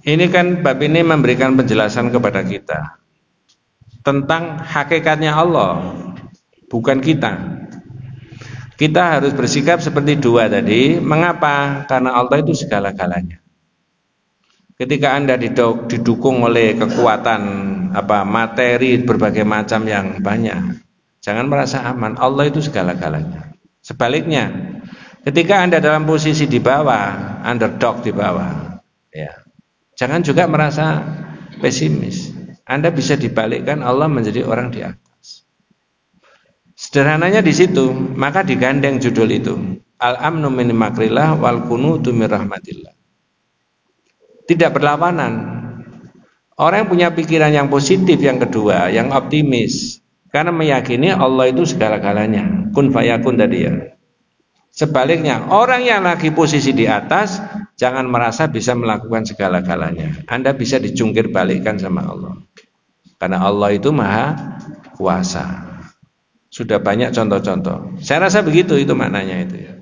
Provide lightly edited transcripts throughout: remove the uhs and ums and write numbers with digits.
Ini kan bab ini memberikan penjelasan kepada kita tentang hakikatnya Allah, bukan kita. Kita harus bersikap seperti dua tadi. Mengapa? Karena Allah itu segala-galanya. Ketika Anda didukung oleh kekuatan materi berbagai macam yang banyak, jangan merasa aman. Allah itu segala-galanya. Sebaliknya, ketika Anda dalam posisi di bawah, underdog di bawah, ya, jangan juga merasa pesimis. Anda bisa dibalikkan, Allah menjadi orang di atas. Sederhananya di situ, maka digandeng judul itu, Al-amnu min makrillah wal kunutu min rahmatillah. Tidak berlawanan. Orang yang punya pikiran yang positif, yang kedua, yang optimis, karena meyakini Allah itu segala-galanya, kun fayakun tadi ya. Sebaliknya, orang yang lagi posisi di atas, jangan merasa bisa melakukan segala-galanya. Anda bisa dijungkir balikkan sama Allah, karena Allah itu maha kuasa. Sudah banyak contoh-contoh. Saya rasa begitu itu maknanya itu ya.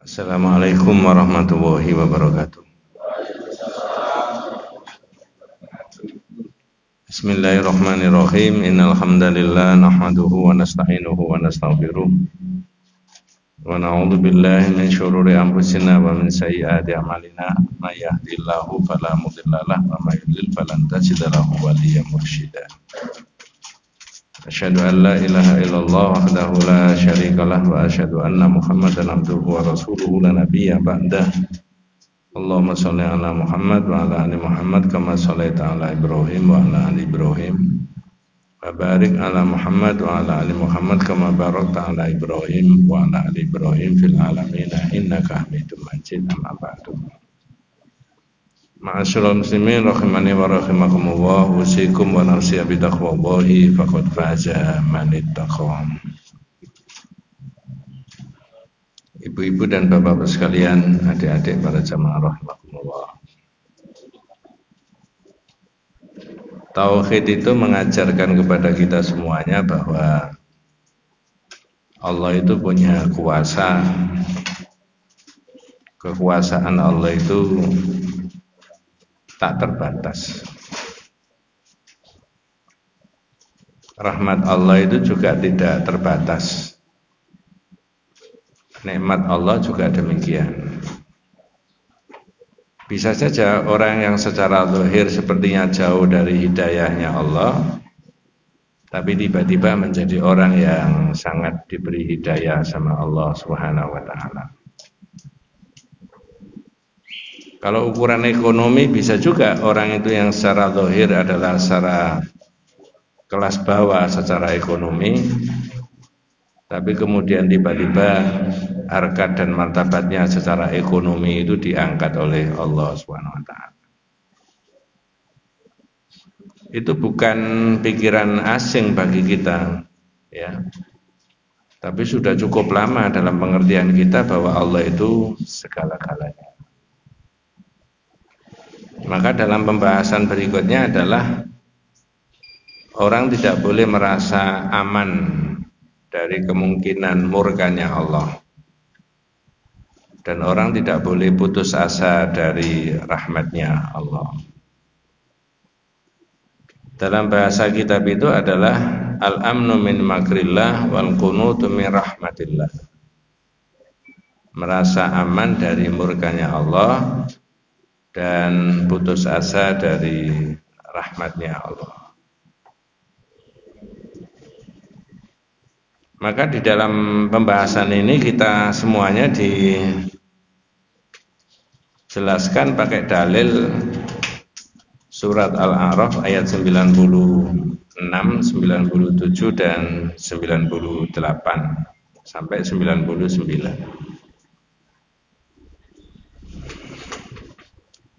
Assalamualaikum warahmatullahi wabarakatuh. Bismillahirrahmanirrahim. Innal hamdalillah nahmaduhu wa nasta'inuhu wa nastaghfiruh. Wa na'udzu billahi min syururi anfusina wa min sayyiati a'malina. May yahdihillahu fala mudilla lahu wa may yudlil falan tajida lahu waliyyan mursyida. Asyhadu an la ilaha illallah wahdahu la syarikalah wa asyhadu anna Muhammadan abduhu wa rasuluhu la nabiyya ba'dah. Allahumma sholli ala Muhammad wa ala ali Muhammad kama shallaita ala Ibrahim wa ala ali Ibrahim wa barik ala Muhammad wa ala ali Muhammad kama barakta ala Ibrahim wa ala ali Ibrahim fil alamin innaka Hamidum Majid. Amma ba'du. Ma'asyiral muslimin rahimani wa rahimakumullah, usikum wa nafsi bi taqwallahi faqad faza man ittaqa. Ibu-ibu dan bapak-bapak sekalian, adik-adik para jamaah rahimakumullah. Tauhid itu mengajarkan kepada kita semuanya bahwa Allah itu punya kuasa. Kekuasaan Allah itu tak terbatas. Rahmat Allah itu juga tidak terbatas. Nikmat Allah juga demikian. Bisa saja orang yang secara zahir sepertinya jauh dari hidayahnya Allah, tapi tiba-tiba menjadi orang yang sangat diberi hidayah sama Allah Subhanahu wa taala. Kalau ukuran ekonomi, bisa juga orang itu yang secara zahir adalah secara kelas bawah secara ekonomi, tapi kemudian tiba-tiba harkat dan martabatnya secara ekonomi itu diangkat oleh Allah SWT. Itu bukan pikiran asing bagi kita, ya. Tapi sudah cukup lama dalam pengertian kita bahwa Allah itu segala-galanya. Maka dalam pembahasan berikutnya adalah orang tidak boleh merasa aman dari kemungkinan murkanya Allah, dan orang tidak boleh putus asa dari rahmatnya Allah. Dalam bahasa kitab itu adalah al-amnu min makrillah wal qunutu min rahmatillah. Merasa aman dari murkanya Allah dan putus asa dari rahmatnya Allah. Maka di dalam pembahasan ini kita semuanya dijelaskan pakai dalil surat Al-A'raf ayat 96, 97 dan 98 sampai 99.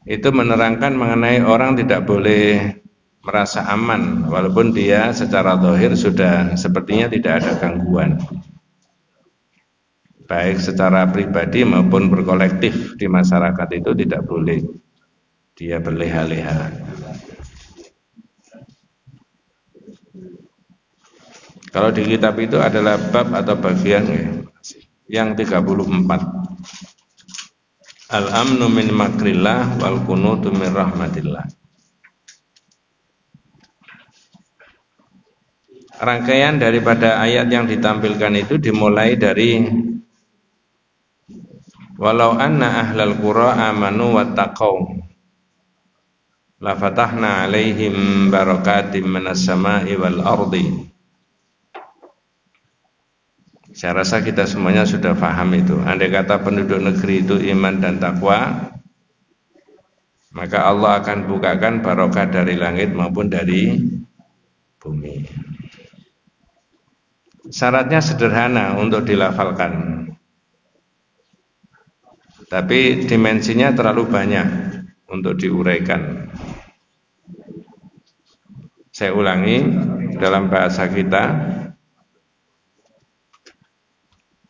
Itu menerangkan mengenai orang tidak boleh merasa aman walaupun dia secara zahir sudah sepertinya tidak ada gangguan, baik secara pribadi maupun berkolektif di masyarakat. Itu tidak boleh dia berleha-leha. Kalau di kitab itu adalah bab atau bagian yang 34. Al-amnu min makrillah wal kunutu min rahmatillah. Rangkaian daripada ayat yang ditampilkan itu dimulai dari walau anna ahlal qura amanu wattaqau la fatahna alaihim barakatim minas sama'i wal ardi. Saya rasa kita semuanya sudah paham itu. Andai kata penduduk negeri itu iman dan takwa, maka Allah akan bukakan barokah dari langit maupun dari bumi. Syaratnya sederhana untuk dilafalkan, tapi dimensinya terlalu banyak untuk diuraikan. Saya ulangi dalam bahasa kita.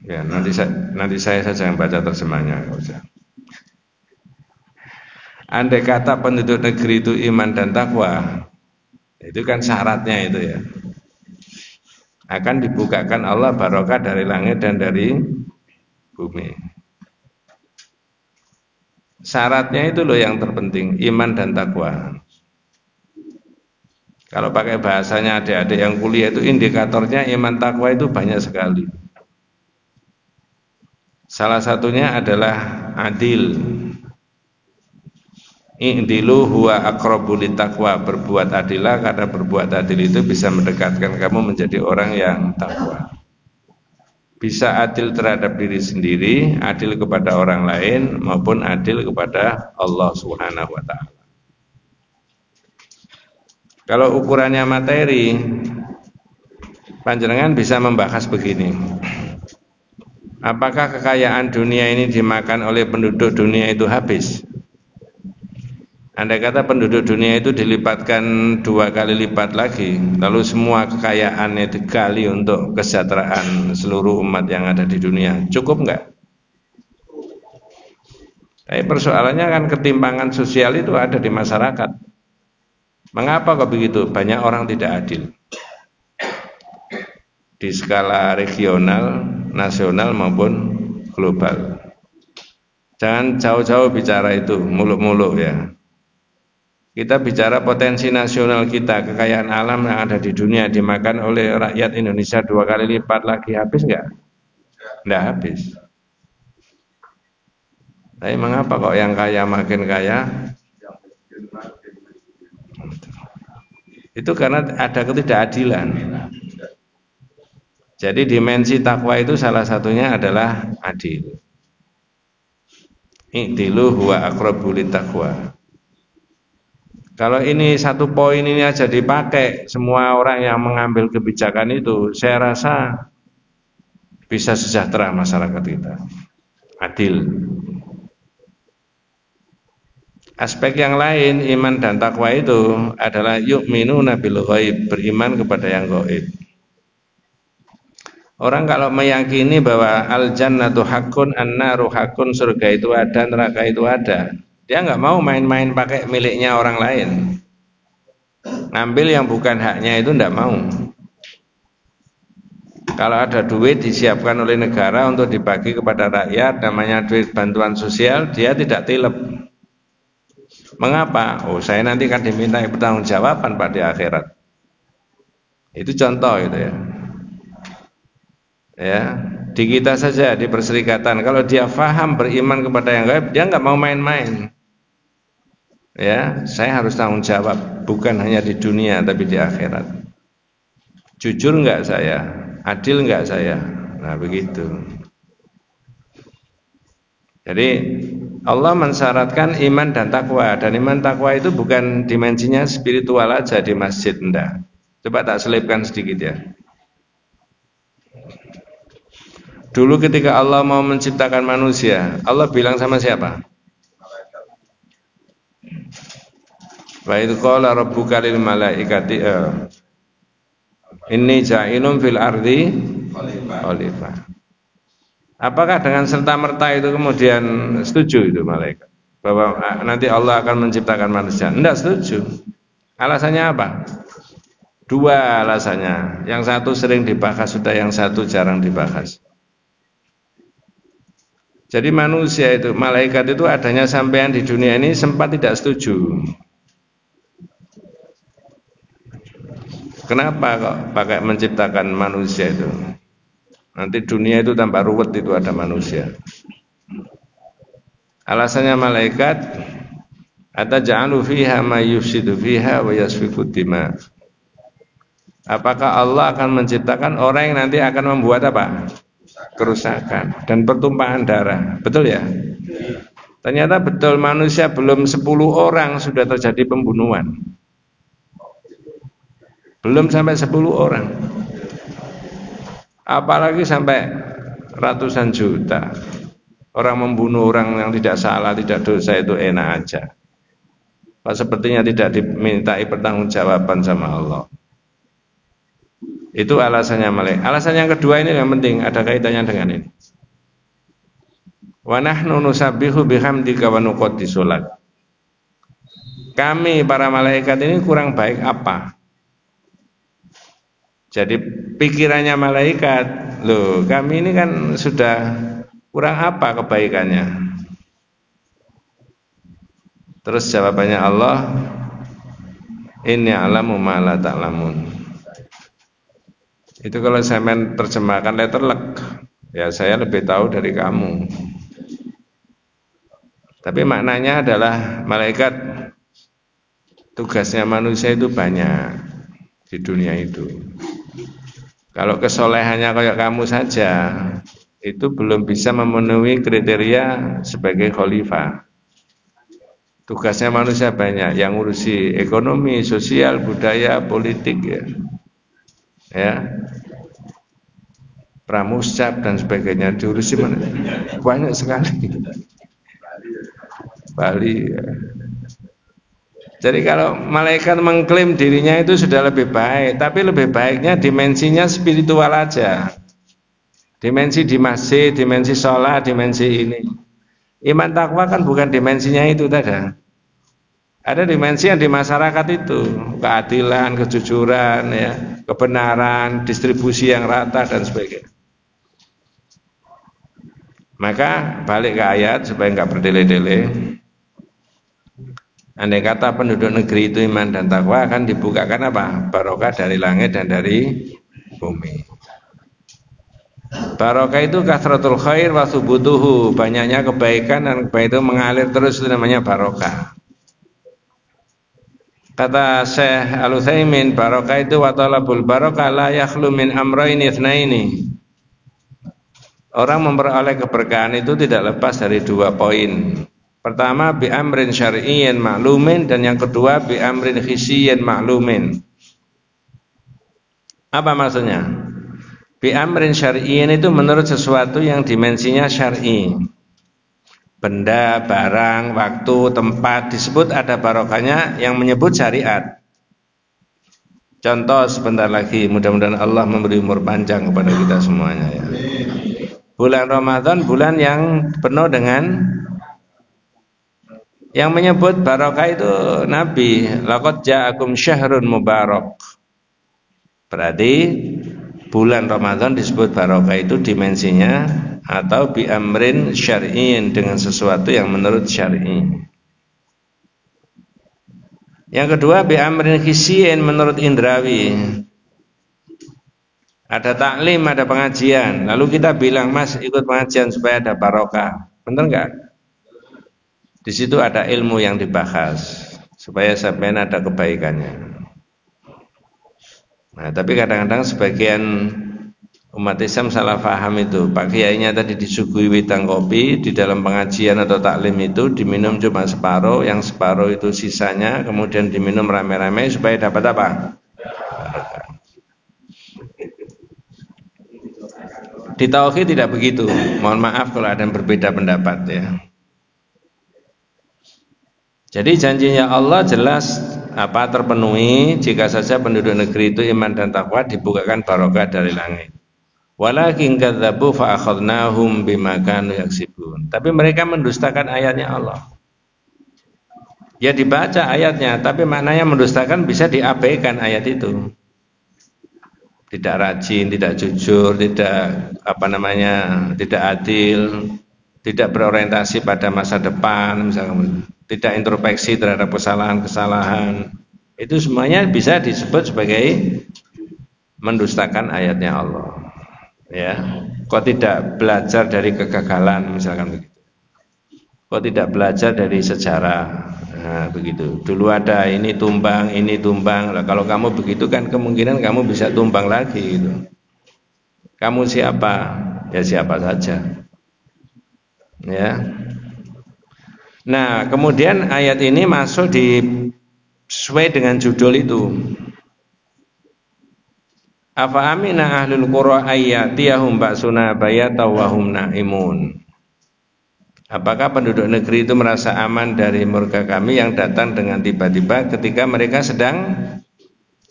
Ya, nanti saya saja yang baca terjemahnya, enggak usah. Andai kata penduduk negeri itu iman dan takwa, itu kan syaratnya itu ya. Akan dibukakan Allah barokah dari langit dan dari bumi. Syaratnya itu loh yang terpenting, iman dan takwa. Kalau pakai bahasanya adik-adik yang kuliah itu indikatornya iman takwa itu banyak sekali. Salah satunya adalah adil. I'dilu huwa aqrabu littaqwa. Berbuat adillah, karena berbuat adil itu bisa mendekatkan kamu menjadi orang yang takwa. Bisa adil terhadap diri sendiri, adil kepada orang lain, maupun adil kepada Allah Subhanahu wa ta'ala. Kalau ukurannya materi, panjenengan bisa membahas begini. Apakah kekayaan dunia ini dimakan oleh penduduk dunia itu habis? Andai kata penduduk dunia itu dilipatkan 2 kali lipat lagi, lalu semua kekayaannya digali untuk kesejahteraan seluruh umat yang ada di dunia, cukup enggak? Tapi persoalannya kan ketimpangan sosial itu ada di masyarakat. Mengapa kok begitu? Banyak orang tidak adil di skala regional, nasional maupun global. Jangan jauh-jauh bicara itu, muluk-muluk ya. Kita bicara potensi nasional kita, kekayaan alam yang ada di dunia dimakan oleh rakyat Indonesia 2 kali lipat lagi, habis enggak? Enggak habis. Tapi mengapa kok yang kaya makin kaya? Itu karena ada ketidakadilan. Jadi dimensi takwa itu salah satunya adalah adil. I'dilu huwa aqrabu littaqwa. Kalau ini satu poin ini aja dipakai semua orang yang mengambil kebijakan itu, saya rasa bisa sejahtera masyarakat kita. Adil. Aspek yang lain iman dan takwa itu adalah yu'minuna bil ghaib, beriman kepada yang gaib. Orang kalau meyakini bahwa al-jannatu haqqun, an-naru haqqun, surga itu ada, neraka itu ada, dia nggak mau main-main pakai miliknya orang lain. Ngambil yang bukan haknya itu nggak mau. Kalau ada duit disiapkan oleh negara untuk dibagi kepada rakyat, namanya duit bantuan sosial, dia tidak tilep. Mengapa? Oh, saya nanti akan diminta pertanggungjawaban Pak di akhirat. Itu contoh itu ya. Ya, di kita saja di perserikatan, kalau dia faham beriman kepada yang gaib, dia nggak mau main-main. Ya, saya harus tanggung jawab, bukan hanya di dunia tapi di akhirat. Jujur nggak saya? Adil nggak saya? Nah begitu. Jadi Allah mensyaratkan iman dan takwa, dan iman takwa itu bukan dimensinya spiritual aja di masjid, enggak. Coba tak selipkan sedikit ya. Dulu ketika Allah mau menciptakan manusia, Allah bilang sama siapa? Wa idz qala rabbuka lil malaikati inni ja'ilun fil ardi khalifah. Apakah dengan serta-merta itu kemudian setuju itu malaikat? bahwa nanti Allah akan menciptakan manusia. Tidak setuju. Alasannya apa? Dua alasannya. Yang satu sering dibahas, sudah yang satu jarang dibahas. Jadi manusia itu, malaikat itu adanya sampean di dunia ini sempat tidak setuju. Kenapa kok pakai menciptakan manusia itu? Nanti dunia itu tambah ruwet itu ada manusia. Alasannya malaikat, ataj'alu fiha ma yufsidu fiha wa yasfiku dima. Apakah Allah akan menciptakan orang yang nanti akan membuat apa? Kerusakan dan pertumpahan darah. Betul ya? Ternyata betul, manusia belum 10 orang sudah terjadi pembunuhan. Belum sampai 10 orang. Apalagi sampai ratusan juta. Orang membunuh orang yang tidak salah, tidak dosa itu enak aja. Pak sepertinya tidak dimintai pertanggungjawaban sama Allah. Itu alasannya malaikat. Alasan yang kedua ini yang penting, ada kaitannya dengan ini. Wa nahnu nusabbihu bihamdika wa nuqaddisu lak. Kami para malaikat ini kurang baik apa? Jadi pikirannya malaikat, loh kami ini kan sudah kurang apa kebaikannya? Terus jawabannya Allah, inni a'lamu ma la ta'lamun. Itu kalau saya terjemahkan letterlek, ya saya lebih tahu dari kamu. Tapi maknanya adalah malaikat, tugasnya manusia itu banyak di dunia itu. Kalau kesolehannya kayak kamu saja, itu belum bisa memenuhi kriteria sebagai khalifah. Tugasnya manusia banyak, yang ngurusi ekonomi, sosial, budaya, politik ya, pramusyab dan sebagainya diurusi mana? Banyak sekali. Bali ya. Jadi kalau malaikat mengklaim dirinya itu sudah lebih baik, tapi lebih baiknya dimensinya spiritual aja. Dimensi di masjid, dimensi sholat, dimensi ini. Iman takwa kan bukan dimensinya itu tadi. Ada dimensi yang di masyarakat itu, keadilan, kejujuran, ya, kebenaran, distribusi yang rata dan sebagainya. Maka balik ke ayat supaya nggak berdele-dele. Andai kata penduduk negeri itu iman dan takwa, akan dibukakan apa? Barokah dari langit dan dari bumi. Barokah itu kasratul khair wa subutuhu, banyaknya kebaikan dan kebaikan itu mengalir terus, itu namanya barokah. Kata Syekh Al-Utsaimin, barokah itu wa talabul barokah la yakhlu min amrayni itsnaini. Orang memperoleh keberkahan itu tidak lepas dari dua poin. Pertama, bi amrin syar'iyyin ma'lumin, dan yang kedua bi amrin hisiyyin ma'lumin. Apa maksudnya? Bi amrin syar'iyyin itu menurut sesuatu yang dimensinya syar'i. Benda, barang, waktu, tempat disebut ada barokahnya yang menyebut syariat. Contoh sebentar lagi, mudah-mudahan Allah memberi umur panjang kepada kita semuanya ya. Bulan Ramadan bulan yang penuh dengan yang menyebut barokah itu Nabi, laqad ja'akum syahrun mubarak. Berarti bulan Ramadan disebut barokah itu dimensinya atau bi amrin syar'iyyin, dengan sesuatu yang menurut syar'i. Yang kedua bi amrin hisiyyin, menurut indrawi. Ada taklim, ada pengajian, lalu kita bilang, Mas ikut pengajian supaya ada barokah, benar enggak? Di situ ada ilmu yang dibahas supaya sampai ada kebaikannya. Nah, tapi kadang-kadang sebagian umat Islam salah paham itu. Pak kiainya tadi disuguhi wedang kopi, di dalam pengajian atau taklim itu diminum cuma separuh, yang separuh itu sisanya kemudian diminum rame-rame supaya dapat apa? Di tauhid tidak begitu. Mohon maaf kalau ada yang berbeda pendapat ya. Jadi janjinya Allah jelas apa terpenuhi jika saja penduduk negeri itu iman dan takwa, dibukakan barokah dari langit. Walakin kadzabu fa akhadnahum bima kanu yaksibun. Tapi mereka mendustakan ayatnya Allah. Ya dibaca ayatnya, tapi maknanya mendustakan bisa diabaikan ayat itu. Tidak rajin, tidak jujur, tidak tidak adil, tidak berorientasi pada masa depan, misalnya, tidak introspeksi terhadap kesalahan-kesalahan. Itu semuanya bisa disebut sebagai mendustakan ayatnya Allah. Ya, kok tidak belajar dari kegagalan, misalkan begitu. Kok tidak belajar dari sejarah. Nah, begitu. Dulu ada ini tumbang. Nah, kalau kamu begitu kan kemungkinan kamu bisa tumbang lagi gitu. Kamu siapa? Ya siapa saja. Ya. Nah, kemudian ayat ini masuk di sesuai dengan judul itu. Afa amina ahlul qura ayyatiyahum ba'suna bayatan wa hum naimun. Apakah penduduk negeri itu merasa aman dari murka kami yang datang dengan tiba-tiba ketika mereka sedang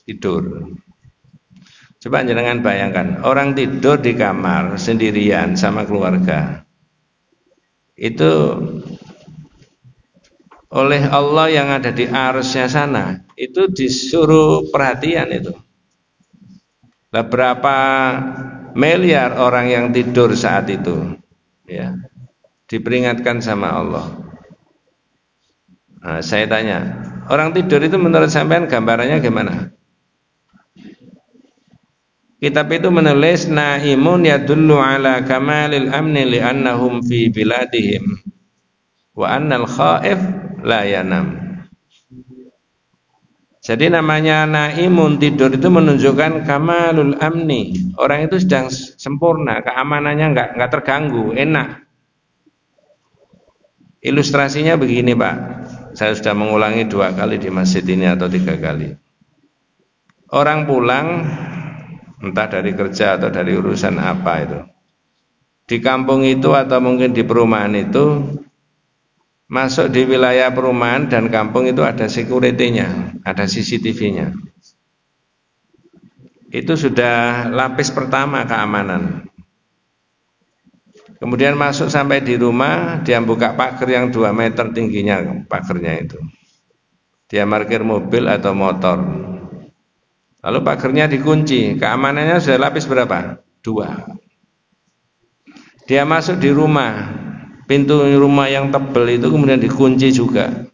tidur? Coba jangan bayangkan, orang tidur di kamar sendirian sama keluarga. Itu oleh Allah yang ada di arsy-Nya sana, itu disuruh perhatian itu. Berapa miliar orang yang tidur saat itu, ya. Diperingatkan sama Allah. Nah, saya tanya, orang tidur itu menurut sampean gambarannya gimana? Kitab itu menulis naimun yadullu ala kamalil amni li'annahum fi biladihim wa annal khaif la yanam. Jadi namanya naimun, tidur itu menunjukkan kamalul amni. Orang itu sedang sempurna, keamanannya enggak terganggu, enak. Ilustrasinya begini Pak, saya sudah mengulangi 2 kali di masjid ini atau 3 kali. Orang pulang entah dari kerja atau dari urusan apa itu, di kampung itu atau mungkin di perumahan itu, masuk di wilayah perumahan dan kampung itu ada security-nya, ada CCTV-nya. Itu sudah lapis pertama keamanan. Kemudian masuk sampai di rumah, dia buka pagar yang 2 meter tingginya pagarnya itu. Dia parkir mobil atau motor. Lalu pagarnya dikunci, keamanannya sudah lapis berapa? 2. Dia masuk di rumah, pintu rumah yang tebal itu kemudian dikunci juga.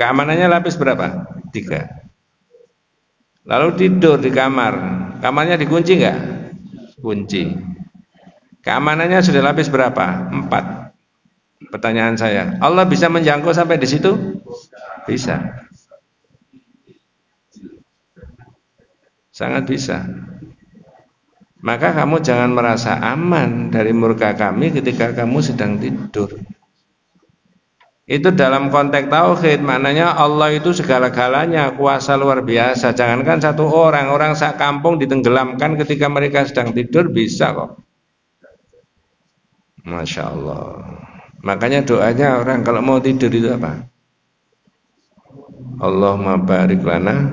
Keamanannya lapis berapa? 3. Lalu tidur di kamar, kamarnya dikunci enggak? Kunci. Keamanannya sudah lapis berapa? 4. Pertanyaan saya, Allah bisa menjangkau sampai di situ? Bisa. Sangat bisa. Maka kamu jangan merasa aman dari murka kami ketika kamu sedang tidur. Itu dalam konteks tauhid, maknanya Allah itu segala-galanya, kuasa luar biasa. Jangankan satu orang sak kampung ditenggelamkan ketika mereka sedang tidur bisa kok. Masya Allah. Makanya doanya orang kalau mau tidur itu apa? Allahumma barik lana.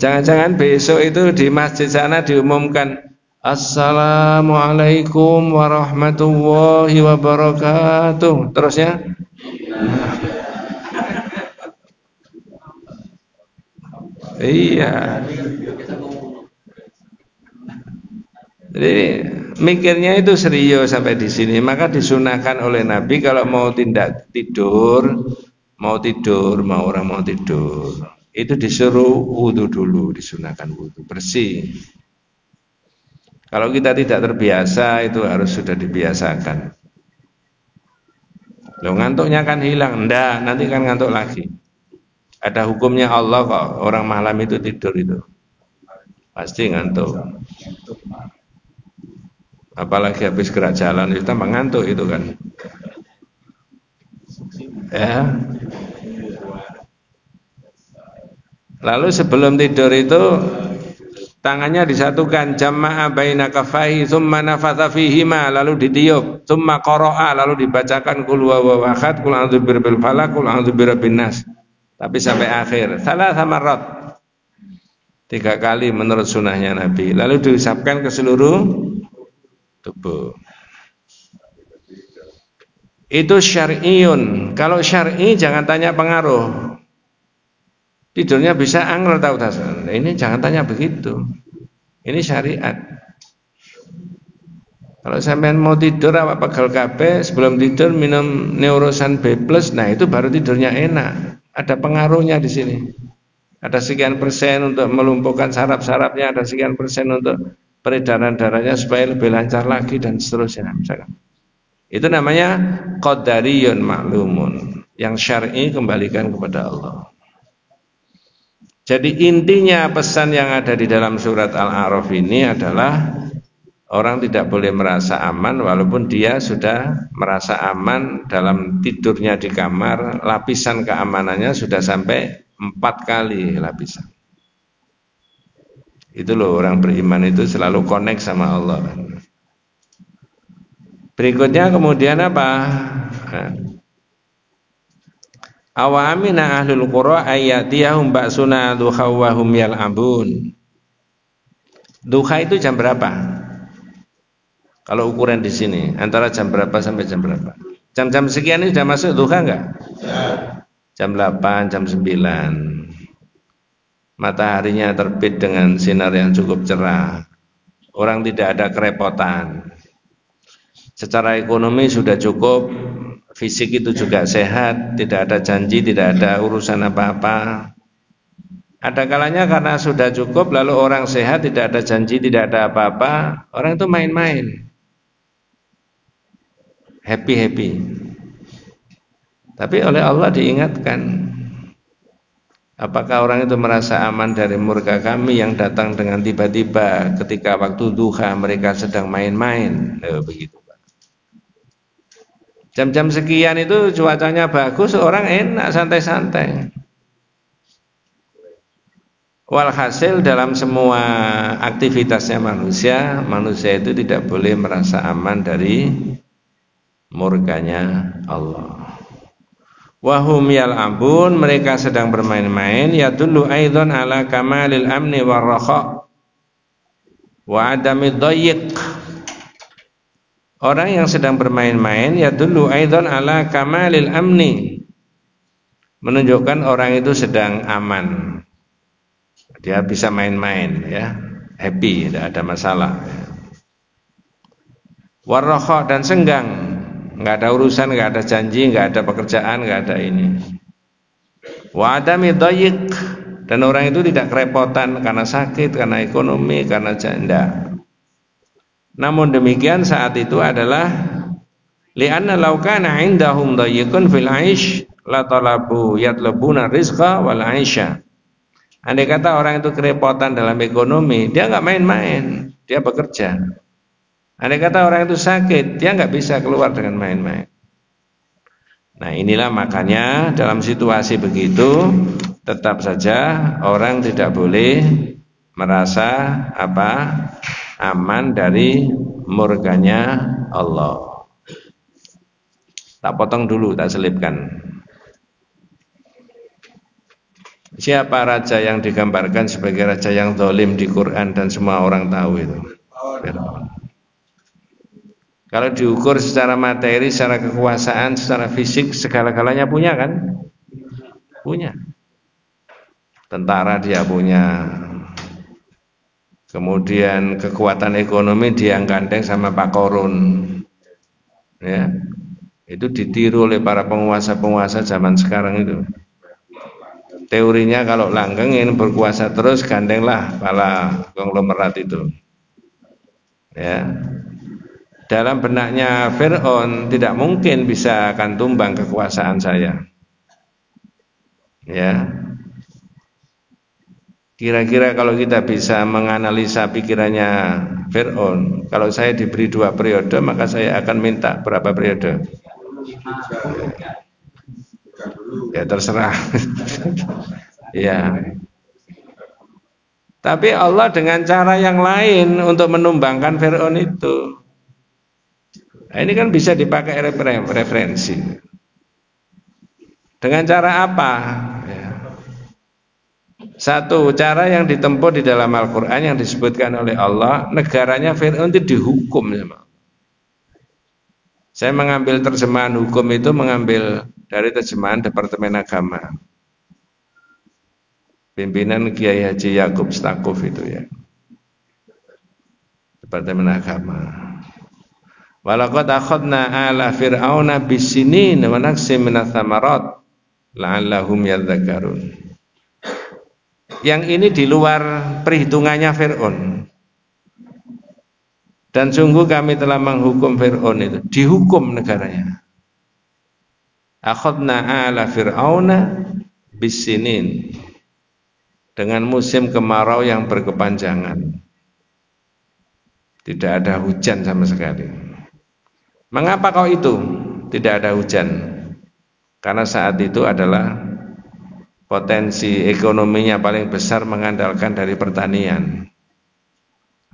Jangan-jangan besok itu di masjid sana diumumkan Assalamualaikum warahmatullahi wabarakatuh. Terusnya iya. Jadi mikirnya itu serius sampai di sini. Maka disunahkan oleh Nabi kalau mau tidur, mau orang mau tidur, itu disuruh wudu dulu, disunahkan wudu bersih. Kalau kita tidak terbiasa itu harus sudah dibiasakan. Loh, ngantuknya kan hilang, enggak, nanti kan ngantuk lagi. Ada hukumnya Allah kok, orang malam itu tidur itu pasti ngantuk. Apalagi habis gerak jalan itu tambah ngantuk itu kan. Ya. Lalu sebelum tidur itu tangannya disatukan, jama'a baina kaffaihi tsumma nafatha fihima, lalu ditiup, tsumma qara'a, lalu dibacakan qul huwallahu ahad, qul a'udzu birabbil falaq, qul a'udzu birabbin nas. Tapi sampai akhir, salasah marrat, 3 kali menurut sunnahnya Nabi. Lalu diusapkan ke seluruh tubuh. Itu syar'iyun. Kalau syar'i jangan tanya pengaruh. Tidurnya bisa angel tahu tas. Ini jangan tanya begitu. Ini syariat. Kalau sampean mau tidur apa pegel kabeh, sebelum tidur minum Neurosan B+, nah itu baru tidurnya enak. Ada pengaruhnya di sini. Ada sekian persen untuk melumpuhkan saraf-sarafnya, ada sekian persen untuk peredaran darahnya supaya lebih lancar lagi dan seterusnya. Misalkan. Itu namanya qadariyun ma'lumun. Yang syar'i kembalikan kepada Allah. Jadi intinya pesan yang ada di dalam surat Al-A'raf ini adalah orang tidak boleh merasa aman walaupun dia sudah merasa aman dalam tidurnya di kamar. Lapisan keamanannya sudah sampai 4 kali lapisan. Itu loh, orang beriman itu selalu connect sama Allah. Berikutnya kemudian apa? Awa amina ahlul qura ayatiyahum ba'suna duha wa hum yal'abun. Duha itu jam berapa? Kalau ukuran di sini antara jam berapa sampai jam berapa? Jam-jam sekian ini sudah masuk duha enggak? Jam 8, jam 9. Mataharinya terbit dengan sinar yang cukup cerah. Orang tidak ada kerepotan. Secara ekonomi sudah cukup, fisik itu juga sehat, tidak ada janji, tidak ada urusan apa-apa. Ada kalanya karena sudah cukup, lalu orang sehat, tidak ada janji, tidak ada apa-apa, orang itu main-main, happy-happy. Tapi oleh Allah diingatkan, apakah orang itu merasa aman dari murka kami yang datang dengan tiba-tiba ketika waktu duha mereka sedang main-main? Begitu. Jam-jam sekian itu cuacanya bagus, orang enak santai-santai. Walhasil dalam semua aktivitasnya manusia itu tidak boleh merasa aman dari murkanya Allah. Wahum yal'abun, mereka sedang bermain-main, yadullu aidan ala kamalil amni warraha wa adami dhayyiq. Orang yang sedang bermain-main yadullu aidan ala kamalil amni, menunjukkan orang itu sedang aman. Dia bisa main-main ya, happy, tidak ada masalah. Warraha, dan senggang, enggak ada urusan, enggak ada janji, enggak ada pekerjaan, enggak ada ini. Wa adami dhayyiq, dan orang itu tidak kerepotan karena sakit, karena ekonomi, karena janda. Namun demikian saat itu adalah li'anna law kana 'indahum dhayyiqun fil 'aish la talabu yatlubuna rizqa wal 'aisha. Andai kata orang itu kerepotan dalam ekonomi, dia enggak main-main, dia bekerja. Andai kata orang itu sakit, dia enggak bisa keluar dengan main-main. Nah, inilah makanya dalam situasi begitu tetap saja orang tidak boleh merasa aman dari murkanya Allah. Tak potong dulu, tak selipkan. Siapa raja yang digambarkan sebagai raja yang zalim di Quran dan semua orang tahu itu? Fir'aun. Kalau diukur secara materi, secara kekuasaan, secara fisik, segala-galanya punya kan? Punya. Tentara dia punya. Kemudian kekuatan ekonomi dia yang gandeng sama Pak Korun, ya, itu ditiru oleh para penguasa-penguasa zaman sekarang itu. Teorinya kalau langgeng ingin berkuasa terus, gandenglah kepala konglomerat itu. Ya, dalam benaknya Fir'aun tidak mungkin bisa akan tumbang kekuasaan saya. Ya. Kira-kira kalau kita bisa menganalisa pikirannya Fir'aun, kalau saya diberi 2 periode, maka saya akan minta berapa periode? Ya terserah. Ya. Tapi Allah dengan cara yang lain untuk menumbangkan Fir'aun itu. Nah, ini kan bisa dipakai referensi. Dengan cara apa? Ya. Satu cara yang ditempuh di dalam Al-Quran yang disebutkan oleh Allah, negaranya Fir'aun itu dihukum sama Allah. Saya mengambil terjemahan hukum itu mengambil dari terjemahan Departemen Agama. Pimpinan Kiai Haji Yakub Stakuf itu ya. Departemen Agama. Walaqad akhadna ala fir'auna bisinin wa naqsim minats tsamarat la'allahum yadhakkarun. Yang ini di luar perhitungannya Fir'aun. Dan sungguh kami telah menghukum Fir'aun itu, dihukum negaranya. Akhadna ala fir'auna bisinin, dengan musim kemarau yang berkepanjangan. Tidak ada hujan sama sekali. Mengapa kau itu tidak ada hujan? Karena saat itu adalah potensi ekonominya paling besar mengandalkan dari pertanian.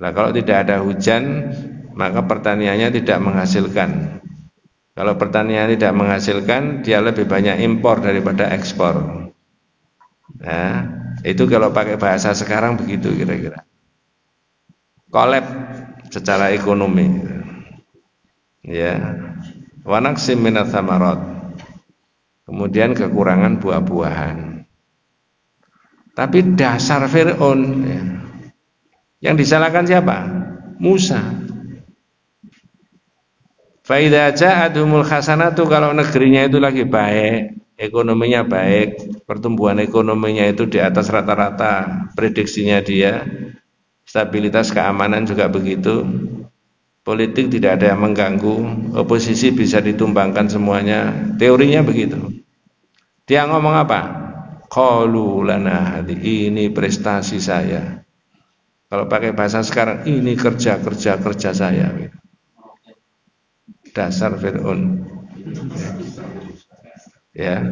Nah, kalau tidak ada hujan, maka pertaniannya tidak menghasilkan. Kalau pertanian tidak menghasilkan, dia lebih banyak impor daripada ekspor. Nah, itu kalau pakai bahasa sekarang begitu kira-kira. Kolab secara ekonomi. Ya. Wa naqsim minats tsamarat. Kemudian kekurangan buah-buahan. Tapi dasar Fir'aun ya. Yang disalahkan siapa? Musa. Fa idza ja'atuhumul hasanatu, kalau negerinya itu lagi baik, ekonominya baik, pertumbuhan ekonominya itu di atas rata-rata prediksinya dia, stabilitas keamanan juga begitu, politik tidak ada yang mengganggu, oposisi bisa ditumbangkan semuanya, teorinya begitu. Dia ngomong apa? Qalu lana hadi, ini prestasi saya. Kalau pakai bahasa sekarang, ini kerja saya. Dasar Fir'aun. Ya.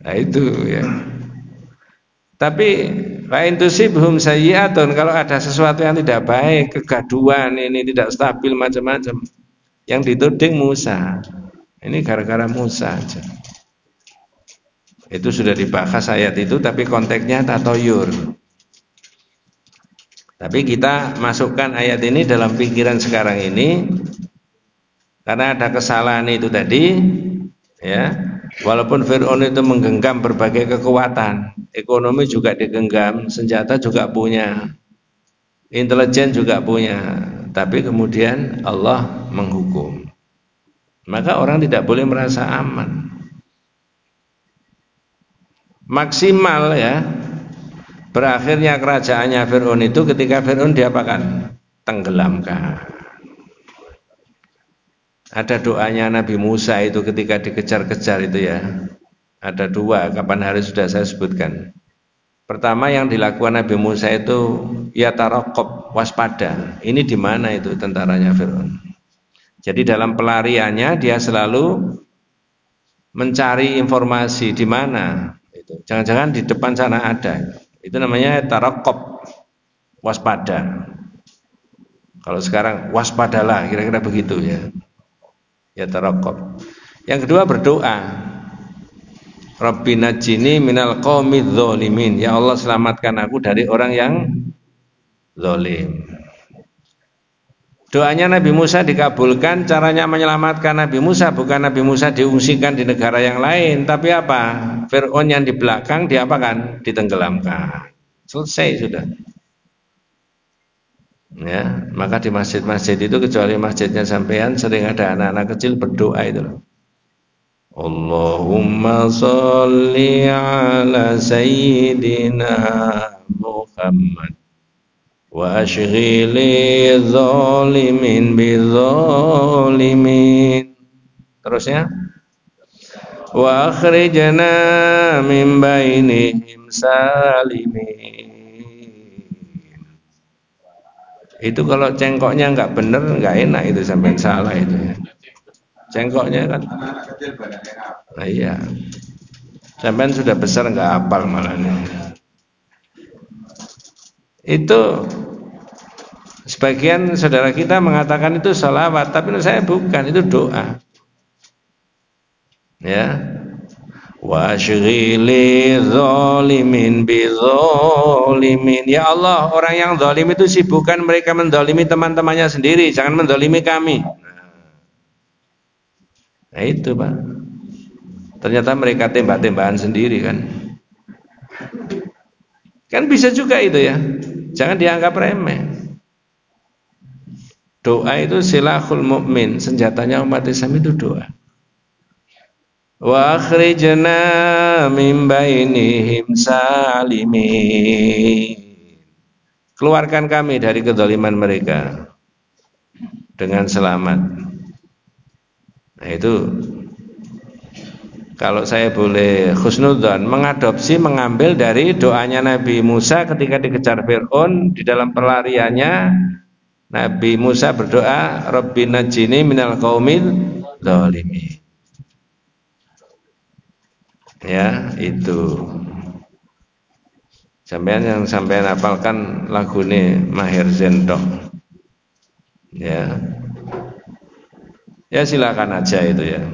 Nah itu ya. Tapi fa in tusibhum sayyi'atun, kalau ada sesuatu yang tidak baik, kegaduhan, ini tidak stabil macam-macam, yang dituding Musa. Ini gara-gara Musa aja. Itu sudah dibahas ayat itu, tapi konteksnya tatoyur. Tapi kita masukkan ayat ini dalam pikiran sekarang ini, karena ada kesalahan itu tadi, ya. Walaupun Fir'aun itu menggenggam berbagai kekuatan, ekonomi juga digenggam, senjata juga punya, intelijen juga punya, tapi kemudian Allah menghukum. Maka orang tidak boleh merasa aman. Maksimal ya. Berakhirnya kerajaannya Fir'aun itu ketika Fir'aun diapakan? Tenggelamkan. Ada doanya Nabi Musa itu ketika dikejar-kejar itu ya. Ada dua, kapan hari sudah saya sebutkan. Pertama yang dilakukan Nabi Musa itu ya taraqab, waspada. Ini di mana itu tentaranya Fir'aun? Jadi dalam pelariannya dia selalu mencari informasi di mana. Jangan-jangan di depan sana ada. Itu namanya taraqab, waspada. Kalau sekarang waspadalah, kira-kira begitu ya. Ya taraqab. Yang kedua berdoa. Rabbina najini minal qaumidz dzalimin. Ya Allah, selamatkan aku dari orang yang zalim. Doanya Nabi Musa dikabulkan. Caranya menyelamatkan Nabi Musa bukan Nabi Musa diungsikan di negara yang lain, tapi apa? Fir'aun yang di belakang diapakan? Ditenggelamkan. Selesai sudah. Ya, maka di masjid-masjid itu, kecuali masjidnya sampean, sering ada anak-anak kecil berdoa itu loh. Allahumma sholli ala sayyidina Muhammad wa ashghili zalimin bizalimin. Terusnya wa akhrijna min bainihim salimin. Itu kalau cengkoknya enggak bener, enggak enak itu, sampai salah itu ya. Cengkoknya kan nah, iya. Sampai sudah besar enggak hafal malahnya. Itu sebagian saudara kita mengatakan itu sholawat, tapi menurut saya bukan, itu doa. Ya. Wa syghili zalimin bizalimin. Ya Allah, orang yang zalim itu sibukkan mereka mendolimi teman-temannya sendiri, jangan mendolimi kami. Nah, Nah itu Pak, ternyata mereka tembak-tembakan sendiri kan. Kan bisa juga itu ya, jangan dianggap remeh. Doa itu silahul mukmin, senjatanya umat Islam itu doa. Wa akhrijna min bainihim salimin. Keluarkan kami dari kezaliman mereka dengan selamat. Nah itu kalau saya boleh husnudzon, mengambil dari doanya Nabi Musa ketika dikejar Fir'aun. Di dalam pelariannya Nabi Musa berdoa, Rabbi najini minal qaumil zalimin. Ya, itu. Sampean yang sampean hafalkan lagu ini Maher Zendok. Ya. Ya silakan aja itu ya.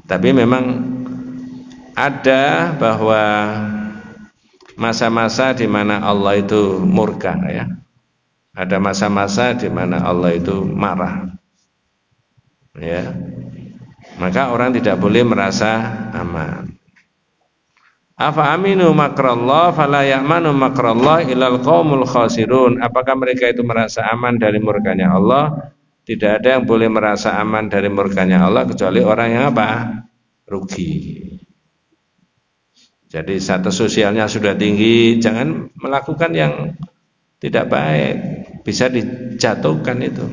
Tapi memang ada bahwa masa-masa di mana Allah itu murka ya. Ada masa-masa di mana Allah itu marah. Ya. Maka orang tidak boleh merasa aman. Afa aminu makrallah fala ya'manu makrallah ilal qaumul khasirun. Apakah mereka itu merasa aman dari murkanya Allah? Tidak ada yang boleh merasa aman dari murkanya Allah kecuali orang yang apa? Rugi. Jadi status sosialnya sudah tinggi, jangan melakukan yang tidak baik, bisa dijatuhkan itu.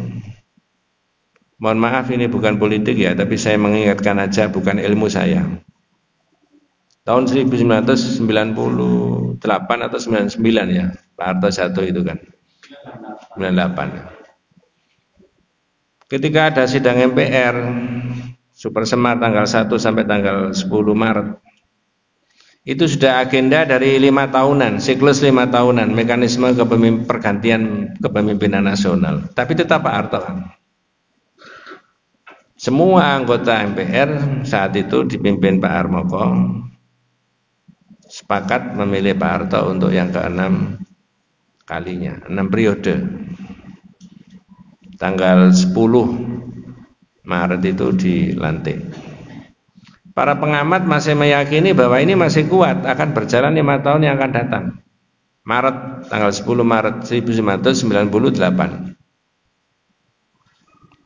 Mohon maaf ini bukan politik ya, tapi saya mengingatkan aja, bukan ilmu saya. Tahun 1998 atau 99 ya, Pak Harto jatuh itu kan, 98. Ketika ada sidang MPR, Super Semar tanggal 1 sampai tanggal 10 Maret, itu sudah agenda dari 5 tahunan, siklus 5 tahunan, mekanisme pergantian kepemimpinan nasional. Tapi tetap Pak Harto kan. Semua anggota MPR saat itu dipimpin Pak Harmoko sepakat memilih Pak Harto untuk yang ke-6 kalinya, 6 periode. Tanggal 10 Maret itu dilantik. Para pengamat masih meyakini bahwa ini masih kuat, akan berjalan 5 tahun yang akan datang. Maret, tanggal 10 Maret 1998.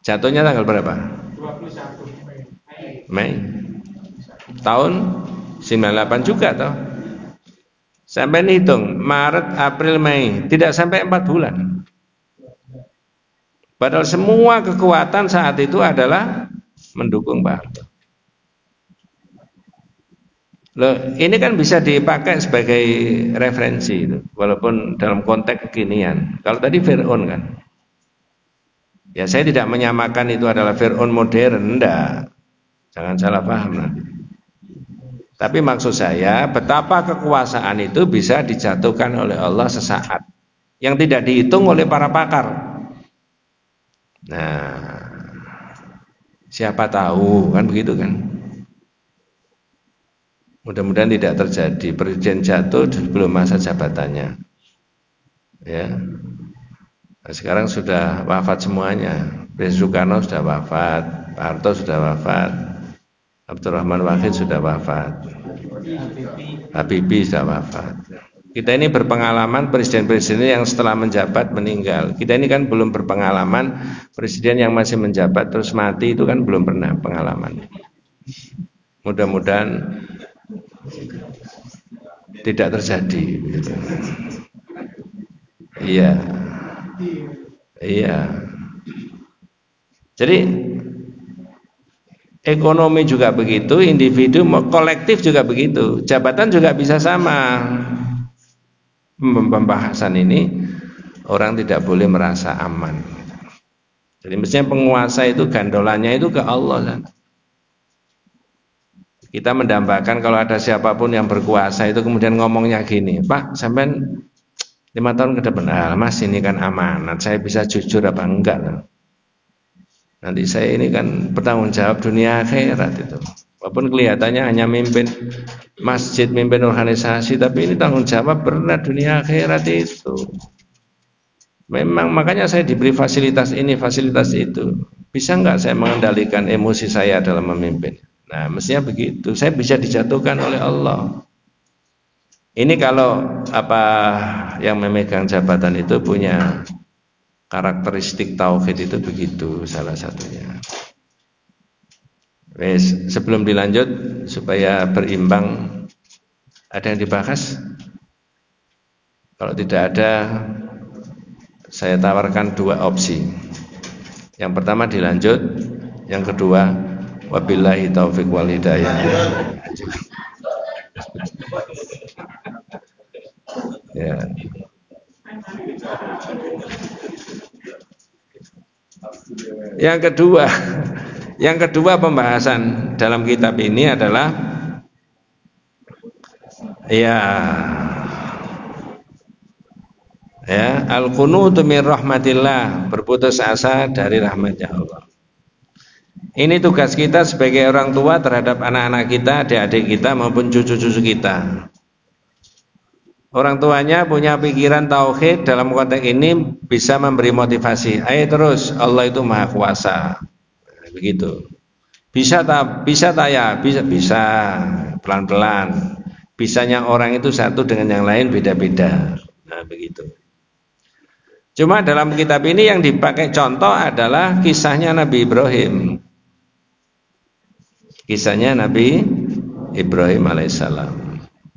Jatuhnya tanggal berapa? 21 Mei. Tahun 98 juga toh. Sampai hitung Maret, April, Mei, tidak sampai 4 bulan. Padahal semua kekuatan saat itu adalah mendukung Pak Harto. Loh, ini kan bisa dipakai sebagai referensi itu, walaupun dalam konteks kekinian. Kalau tadi Fir'aun kan, ya saya tidak menyamakan itu adalah Fir'aun modern, enggak. Jangan salah paham nanti. Tapi maksud saya, betapa kekuasaan itu bisa dijatuhkan oleh Allah sesaat, yang tidak dihitung oleh para pakar. Nah, siapa tahu kan begitu kan? Mudah-mudahan tidak terjadi. Presiden jatuh sebelum masa jabatannya. Ya. Nah, sekarang sudah wafat semuanya. Presiden Soekarno sudah wafat, Pak Harto sudah wafat, Abdurrahman Wahid sudah wafat, Habibie sudah wafat. Kita ini berpengalaman presiden-presiden yang setelah menjabat meninggal. Kita ini kan belum berpengalaman presiden yang masih menjabat terus mati, itu kan belum pernah pengalaman. Mudah-mudahan tidak terjadi gitu. Iya. Iya. Jadi ekonomi juga begitu, individu, kolektif juga begitu. Jabatan juga bisa sama. Pembahasan ini orang tidak boleh merasa aman. Jadi mestinya penguasa itu gandolannya itu ke Allah kan. Kita mendambakan kalau ada siapapun yang berkuasa itu kemudian ngomongnya gini, Pak, sampean 5 tahun ke depan, Mas ini kan amanat, saya bisa jujur apa enggak? Nanti saya ini kan bertanggung jawab dunia akhirat itu. Walaupun kelihatannya hanya mimpin masjid, mimpin organisasi, tapi ini tanggung jawab berat dunia akhirat itu. Memang makanya saya diberi fasilitas ini, fasilitas itu. Bisa enggak saya mengendalikan emosi saya dalam memimpin? Nah, mestinya begitu. Saya bisa dijatuhkan oleh Allah. Ini kalau yang memegang jabatan itu punya karakteristik tauhid itu begitu salah satunya. Wes, sebelum dilanjut supaya berimbang, ada yang dibahas? Kalau tidak ada, saya tawarkan dua opsi. Yang pertama dilanjut, yang kedua wabillahi taufik wal hidayah. Ya. Yang kedua pembahasan dalam kitab ini adalah al-qunutu min rahmatillah, berputus asa dari rahmatnya Allah. Ini tugas kita sebagai orang tua terhadap anak-anak kita, adik-adik kita maupun cucu-cucu kita. Orang tuanya punya pikiran tauhid, dalam konteks ini bisa memberi motivasi. Ayo terus, Allah itu Maha Kuasa. Begitu. Bisa ya, bisa pelan-pelan. Bisanya orang itu satu dengan yang lain beda-beda. Nah, begitu. Cuma dalam kitab ini yang dipakai contoh adalah kisahnya Nabi Ibrahim. Kisahnya Nabi Ibrahim alaihissalam.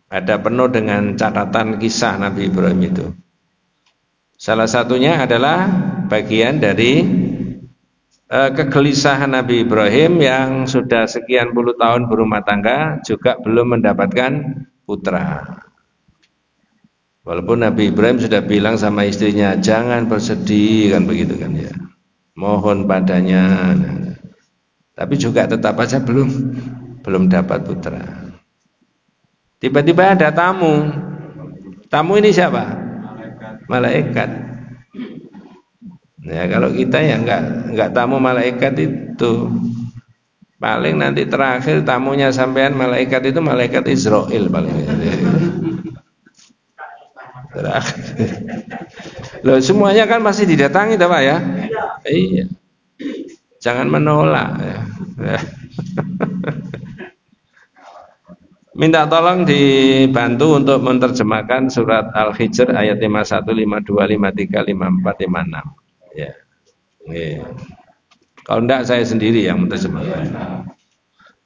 Ada penuh dengan catatan kisah Nabi Ibrahim itu. Salah satunya adalah bagian dari kegelisahan Nabi Ibrahim yang sudah sekian puluh tahun berumah tangga juga belum mendapatkan putra. Walaupun Nabi Ibrahim sudah bilang sama istrinya, jangan bersedih, kan begitu kan ya. Mohon padanya. Tapi juga tetap aja belum dapat putra. Tiba-tiba ada tamu. Tamu ini siapa? Malaikat. Ya, kalau kita ya enggak tamu malaikat itu. Paling nanti terakhir tamunya sampean malaikat itu malaikat Israel paling. Terakhir. Loh, semuanya kan masih didatangi Pak ya? Iya. Jangan menolak ya. Minta tolong dibantu untuk menerjemahkan surat Al-Hijr ayat 51, 52, 53, 54, 56. Ya. Kalau enggak saya sendiri yang menerjemahkan.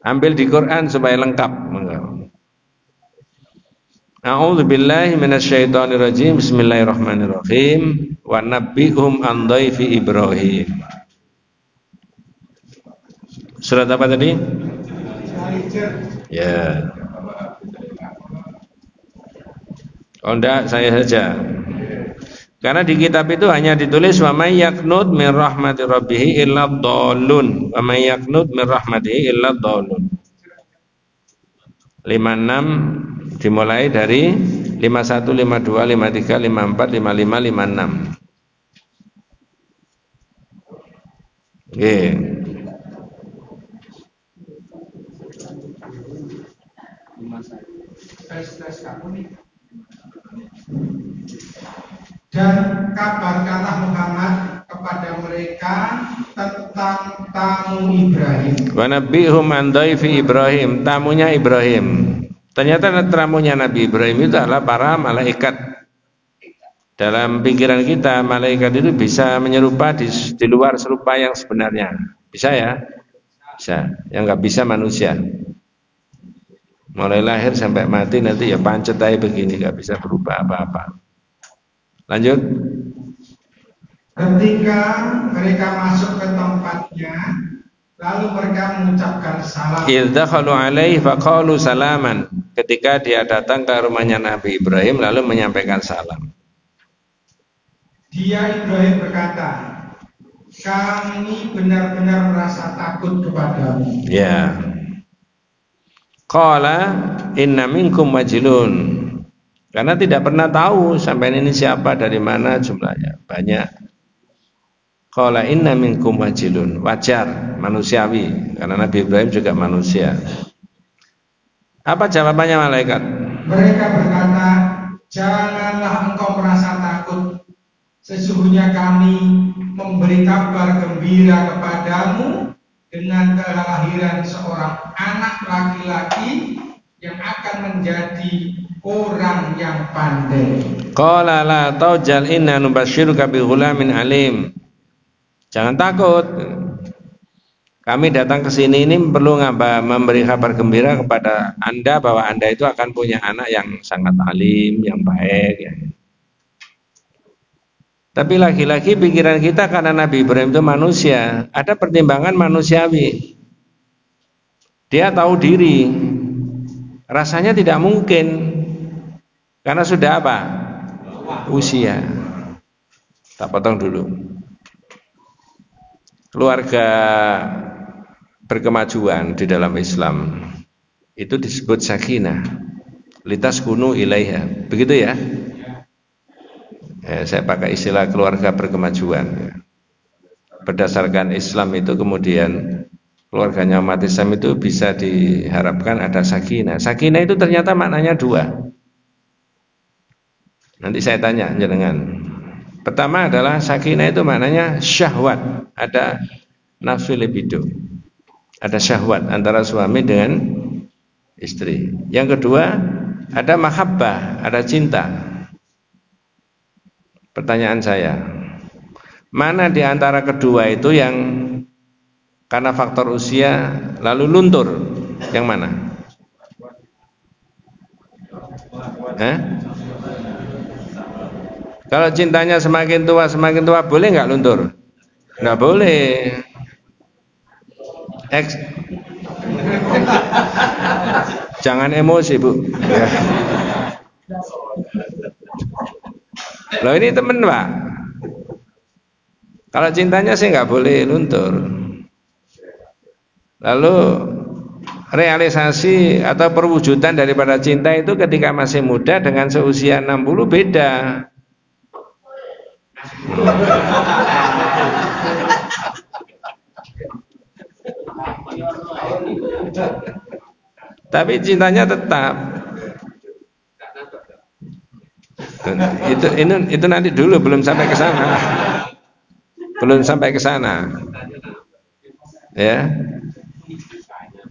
Ambil di Quran supaya lengkap. A'udzu billahi minasyaitonir rajim. Bismillahirrahmanirrahim. Wa nabbihum an dhaifi Ibrahim. Surat apa tadi? Ya. Oh enggak, saya saja. Karena di kitab itu hanya ditulis wa may yaqnut min rahmati rabbih illa dhallun. Wa may yaqnut min rahmatihi illa dhallun. 56 dimulai dari 51, 52, 53, 54, 55, 56. Nggih. Dan kabarkanlah Muhammad kepada mereka tentang tamu Ibrahim. Wa nabbihum an dhaifi Ibrahim, tamunya Ibrahim. Ternyata tamunya Nabi Ibrahim itu adalah para malaikat. Dalam pikiran kita malaikat itu bisa menyerupa di luar serupa yang sebenarnya. Bisa ya? Bisa. Yang enggak bisa manusia. Mulai lahir sampai mati nanti ya pancet aja begini, enggak bisa berubah apa-apa. Lanjut. Ketika mereka masuk ke tempatnya, lalu mereka mengucapkan salam. Idzakhulu alaihi faqalu salaman. Ketika dia datang ke rumahnya Nabi Ibrahim lalu menyampaikan salam. Dia Ibrahim berkata, kami benar-benar merasa takut kepadamu. Ya. Qala inna minkum majnun. Karena tidak pernah tahu sampai ini siapa, dari mana jumlahnya banyak. Qala inna minkum majnun. Wajar, manusiawi, karena Nabi Ibrahim juga manusia. Apa jawabannya malaikat? Mereka berkata, janganlah engkau merasa takut. Sesungguhnya kami memberi kabar gembira kepadamu dengan kelahiran seorang anak laki-laki yang akan menjadi orang yang pandai. Qala la taujal inna nubasyiruka bi ghulamin alim. Jangan takut. Kami datang ke sini ini perlu memberi kabar gembira kepada Anda bahwa Anda itu akan punya anak yang sangat alim, yang baik ya. Tapi lagi-lagi pikiran kita karena Nabi Ibrahim itu manusia, ada pertimbangan manusiawi. Dia tahu diri. Rasanya tidak mungkin. Karena sudah apa? Usia. Tak potong dulu. Keluarga berkemajuan di dalam Islam itu disebut sakinah. Litaskunu ilaiha. Begitu ya? Saya pakai istilah keluarga berkemajuan. Berdasarkan Islam itu kemudian keluarganya umat Islam itu bisa diharapkan ada sakinah. Sakinah itu ternyata maknanya dua. Nanti saya tanya jenengan. Pertama adalah sakinah itu maknanya syahwat, ada nafsu libido, ada syahwat antara suami dengan istri. Yang kedua ada mahabbah, ada cinta. Pertanyaan saya, mana di antara kedua itu yang karena faktor usia lalu luntur? Yang mana? Kalau cintanya semakin tua boleh nggak luntur? Nggak boleh. Jangan emosi, Bu. Ya. Loh ini temen, Pak. Kalau cintanya sih nggak boleh luntur. Lalu realisasi atau perwujudan daripada cinta itu ketika masih muda dengan seusia 60 beda. Tapi cintanya tetap. Itu nanti dulu, belum sampai ke sana. Belum sampai ke sana. Ya.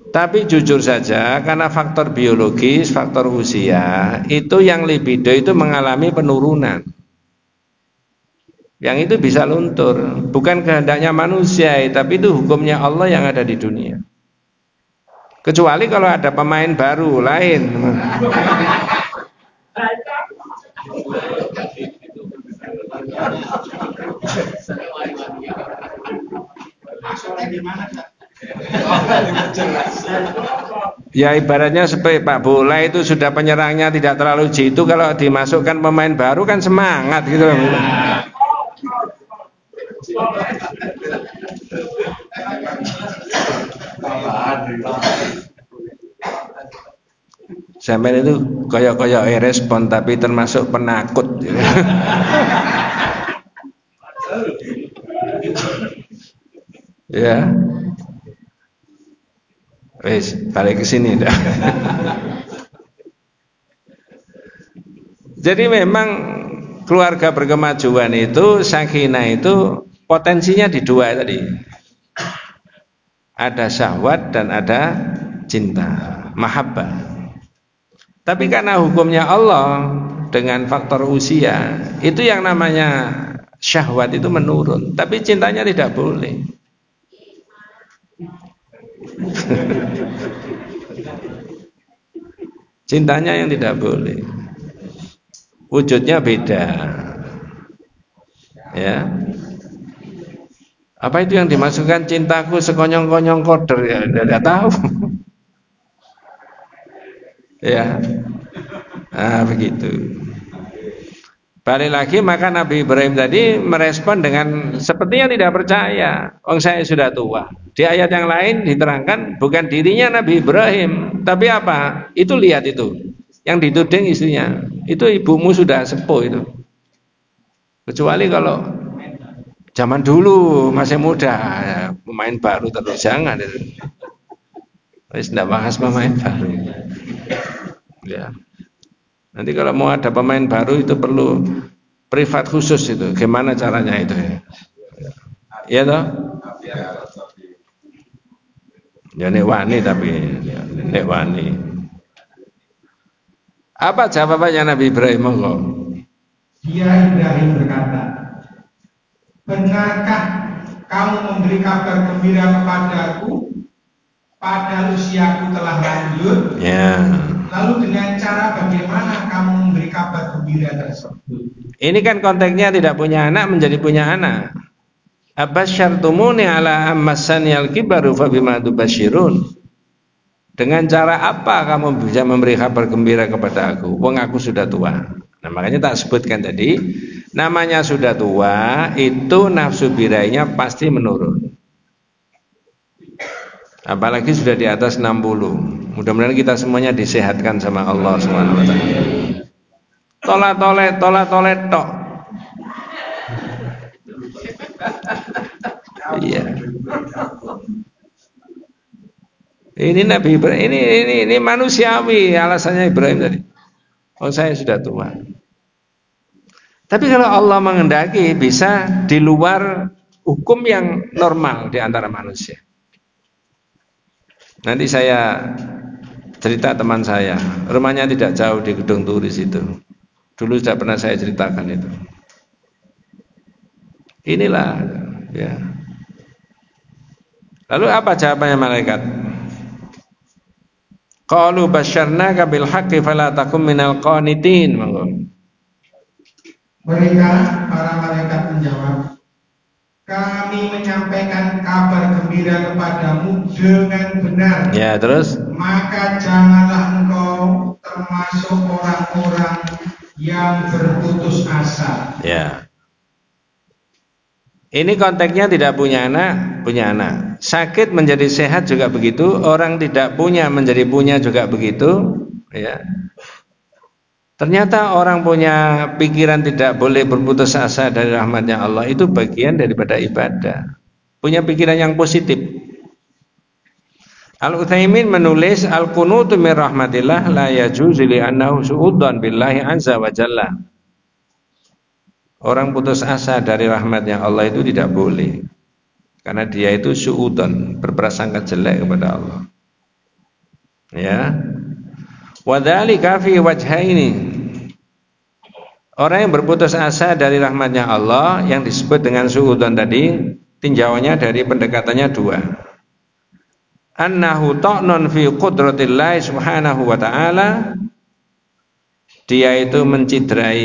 Tapi jujur saja karena faktor biologis, faktor usia, itu yang libido itu mengalami penurunan. Yang itu bisa luntur, bukan kehendaknya manusia, tapi itu hukumnya Allah yang ada di dunia. Kecuali kalau ada pemain baru lain. Ya ibaratnya seperti Pak Bola itu sudah penyerangnya tidak terlalu jitu, kalau dimasukkan pemain baru kan semangat gitu. Sampai itu koyok-koyok respon tapi termasuk penakut. Ya. Wes, balik ke sini dah. Jadi memang keluarga berkemajuan itu, sakinah itu potensinya di dua tadi. Ada syahwat dan ada cinta, mahabbah. Tapi karena hukumnya Allah dengan faktor usia, itu yang namanya syahwat itu menurun, tapi cintanya tidak boleh. Cintanya yang tidak boleh. Wujudnya beda. Ya. Apa itu yang dimasukkan cintaku sekonyong-konyong koder, ya tidak tahu. Ya. Nah, begitu. Balik lagi, maka Nabi Ibrahim tadi merespon dengan sepertinya tidak percaya. Wong saya sudah tua. Di ayat yang lain diterangkan bukan dirinya Nabi Ibrahim, tapi apa? Itu lihat itu. Yang dituding istrinya. Itu ibumu sudah sepuh itu. Kecuali kalau zaman dulu masih muda, pemain baru terus jangan itu. Wis ndak bahas pemain baru. Ya. Nanti kalau mau ada pemain baru itu perlu privat khusus itu. Gimana caranya itu ya? Ya toh? Ya nek wani tapi nek wani. Apa jawabannya Nabi Ibrahim? Monggo. Dia Ibrahim berkata, benarkah kamu memberi kabar gembira kepadaku padahal usiaku telah lanjut? Ya. Lalu dengan cara bagaimana kamu memberi kabar gembira tersebut? Ini kan konteksnya tidak punya anak menjadi punya anak. Abasyartumuni ala ammasani al-kibaru fabima tubasyirun. Dengan cara apa kamu bisa memberi kabar gembira kepada aku? Wong aku sudah tua. Nah, makanya tak sebutkan tadi, namanya sudah tua, itu nafsu birainya pasti menurun. Apalagi sudah di atas 60. Mudah-mudahan kita semuanya disehatkan sama Allah Subhanahu wa taala. Tola-tole tok. Iya. Ini Nabi Ibrahim, ini manusiawi alasannya Ibrahim tadi. Oh, saya sudah tua. Tapi kalau Allah menghendaki bisa di luar hukum yang normal di antara manusia. Nanti saya cerita teman saya, rumahnya tidak jauh di Gedung Turis itu. Dulu sudah pernah saya ceritakan itu. Inilah ya. Lalu apa jawabannya malaikat? Qalu basyarnaka bil haqqi fala takum minal qanitin. Mereka para malaikat menjawab, kami menyampaikan kabar gembira kepadamu dengan benar. Ya, terus? Maka janganlah engkau termasuk orang-orang yang berputus asa. Ya. Ini konteksnya tidak punya anak, punya anak. Sakit menjadi sehat juga begitu. Orang tidak punya menjadi punya juga begitu. Ya. Ternyata orang punya pikiran tidak boleh berputus asa dari rahmatnya Allah. Itu bagian daripada ibadah. Punya pikiran yang positif. Al-Utsaimin menulis al-qunutu min rahmatillah la yajuzu li annahu su'udan billahi azza wa jalla. Orang putus asa dari rahmatnya Allah itu tidak boleh, karena dia itu su'udan, berprasangka jelek kepada Allah. Ya. Wadzalika fi wajhaini. Orang yang berputus asa dari rahmatnya Allah yang disebut dengan su'udan tadi, tinjauannya dari pendekatannya dua. Annahu ta'nun fi qudratillahi subhanahu wa ta'ala. Dia itu menciderai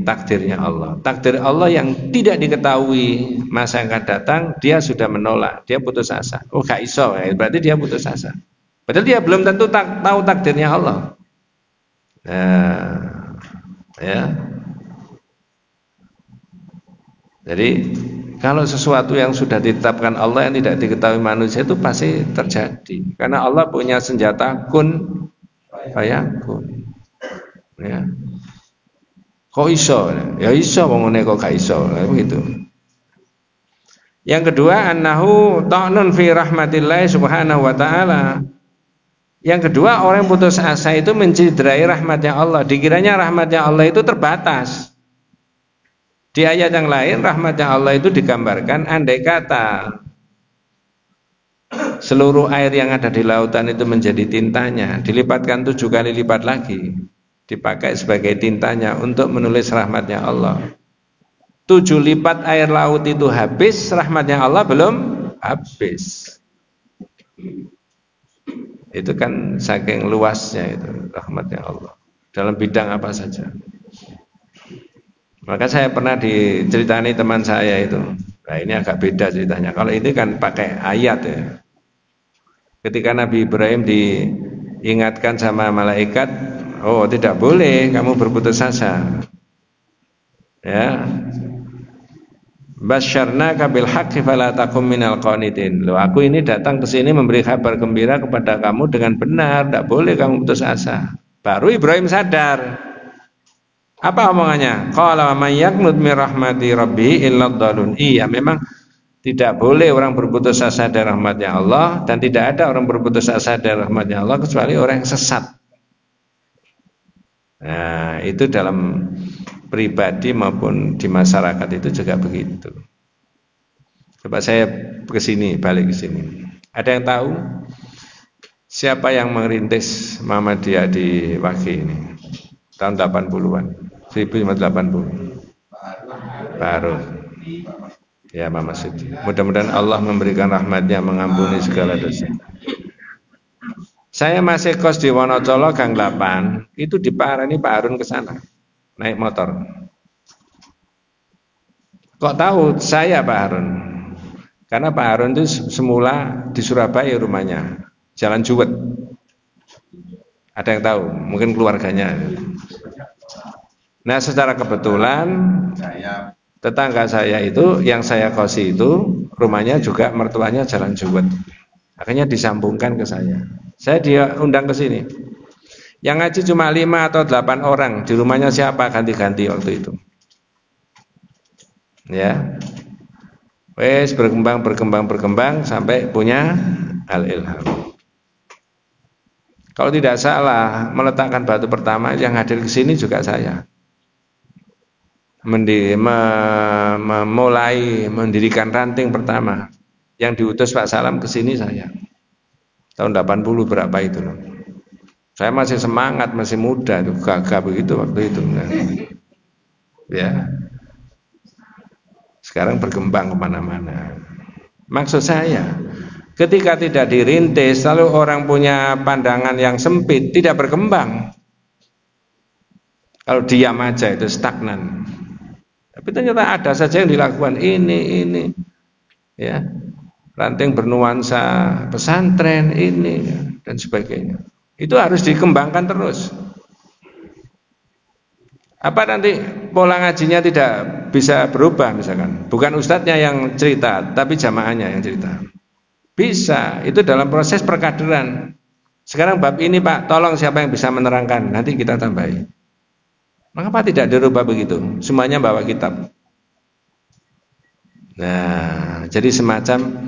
takdirnya Allah. Takdir Allah yang tidak diketahui masa yang akan datang, dia sudah menolak, dia putus asa. Oh, gak iso, berarti dia putus asa. Padahal dia belum tentu tahu takdirnya Allah. Ya. Jadi kalau sesuatu yang sudah ditetapkan Allah yang tidak diketahui manusia itu pasti terjadi. Karena Allah punya senjata kun fayakun. Ya. Kok iso? Ya iso wong ngene kok gak iso, begitu. Yang kedua, annahu ta'nun fi rahmatillah subhanahu wa ta'ala. Yang kedua, orang putus asa itu menciderai rahmatnya Allah. Dikiranya rahmatnya Allah itu terbatas. Di ayat yang lain rahmatnya Allah itu digambarkan andai kata seluruh air yang ada di lautan itu menjadi tintanya, dilipatkan 7 kali lipat lagi, dipakai sebagai tintanya untuk menulis rahmatnya Allah. 7 lipat air laut itu habis, rahmatnya Allah belum habis. Itu kan saking luasnya itu rahmatnya Allah dalam bidang apa saja. Maka saya pernah diceritani teman saya itu. Nah, ini agak beda ceritanya. Kalau ini kan pakai ayat ya. Ketika Nabi Ibrahim diingatkan sama malaikat, oh tidak boleh kamu berputus asa. Ya. Basyarnaka bil haqqi fala takum minal qanitin. Loh, aku ini datang ke sini memberi kabar gembira kepada kamu dengan benar, tidak boleh kamu putus asa. Baru Ibrahim sadar. Apa omongannya? Qala may yaqnut min rahmati rabbi illa dhalun. Iya, memang tidak boleh orang berputus asa dari rahmatnya Allah, dan tidak ada orang berputus asa dari rahmatnya Allah kecuali orang yang sesat. Nah, itu dalam pribadi maupun di masyarakat itu juga begitu. Coba saya ke sini, balik ke sini. Ada yang tahu siapa yang merintis Muhammadiyah di Wage ini? Tahun 80-an, 1980. Baru. Ya, Mama Sudi. Mudah-mudahan Allah memberikan rahmatnya, mengampuni segala dosa. Saya masih kos di Wonocolo Gang 8, itu diparani Pak Harun ke sana, naik motor. Kok tahu saya Pak Harun? Karena Pak Harun itu semula di Surabaya rumahnya, Jalan Juwet. Ada yang tahu? Mungkin keluarganya. Nah, secara kebetulan tetangga saya itu, yang saya kosi itu, rumahnya juga mertuanya Jalan Juwet. Akhirnya disambungkan ke saya. Saya diundang ke sini. Yang ngaji cuma 5 atau 8 orang, di rumahnya siapa ganti-ganti waktu itu. Ya. Wes berkembang sampai punya Al-Ilham. Kalau tidak salah, meletakkan batu pertama yang hadir ke sini juga saya. Memulai mendirikan ranting pertama yang diutus Pak Salam ke sini saya. Tahun 80 berapa itu loh. Saya masih semangat, masih muda, gagah begitu waktu itu. Ya. Sekarang berkembang kemana-mana. Maksud saya, ketika tidak dirintis, lalu orang punya pandangan yang sempit, tidak berkembang. Kalau diam aja itu stagnan. Tapi ternyata ada saja yang dilakukan ini, ya, ranting bernuansa pesantren ini dan sebagainya. Itu harus dikembangkan terus. Apa nanti pola ngajinya tidak bisa berubah misalkan? Bukan ustadznya yang cerita, tapi jamaahnya yang cerita. Bisa, itu dalam proses perkaderan. Sekarang bab ini Pak, tolong siapa yang bisa menerangkan? Nanti kita tambahi. Mengapa tidak dirubah begitu? Semuanya bawa kitab. Nah, jadi semacam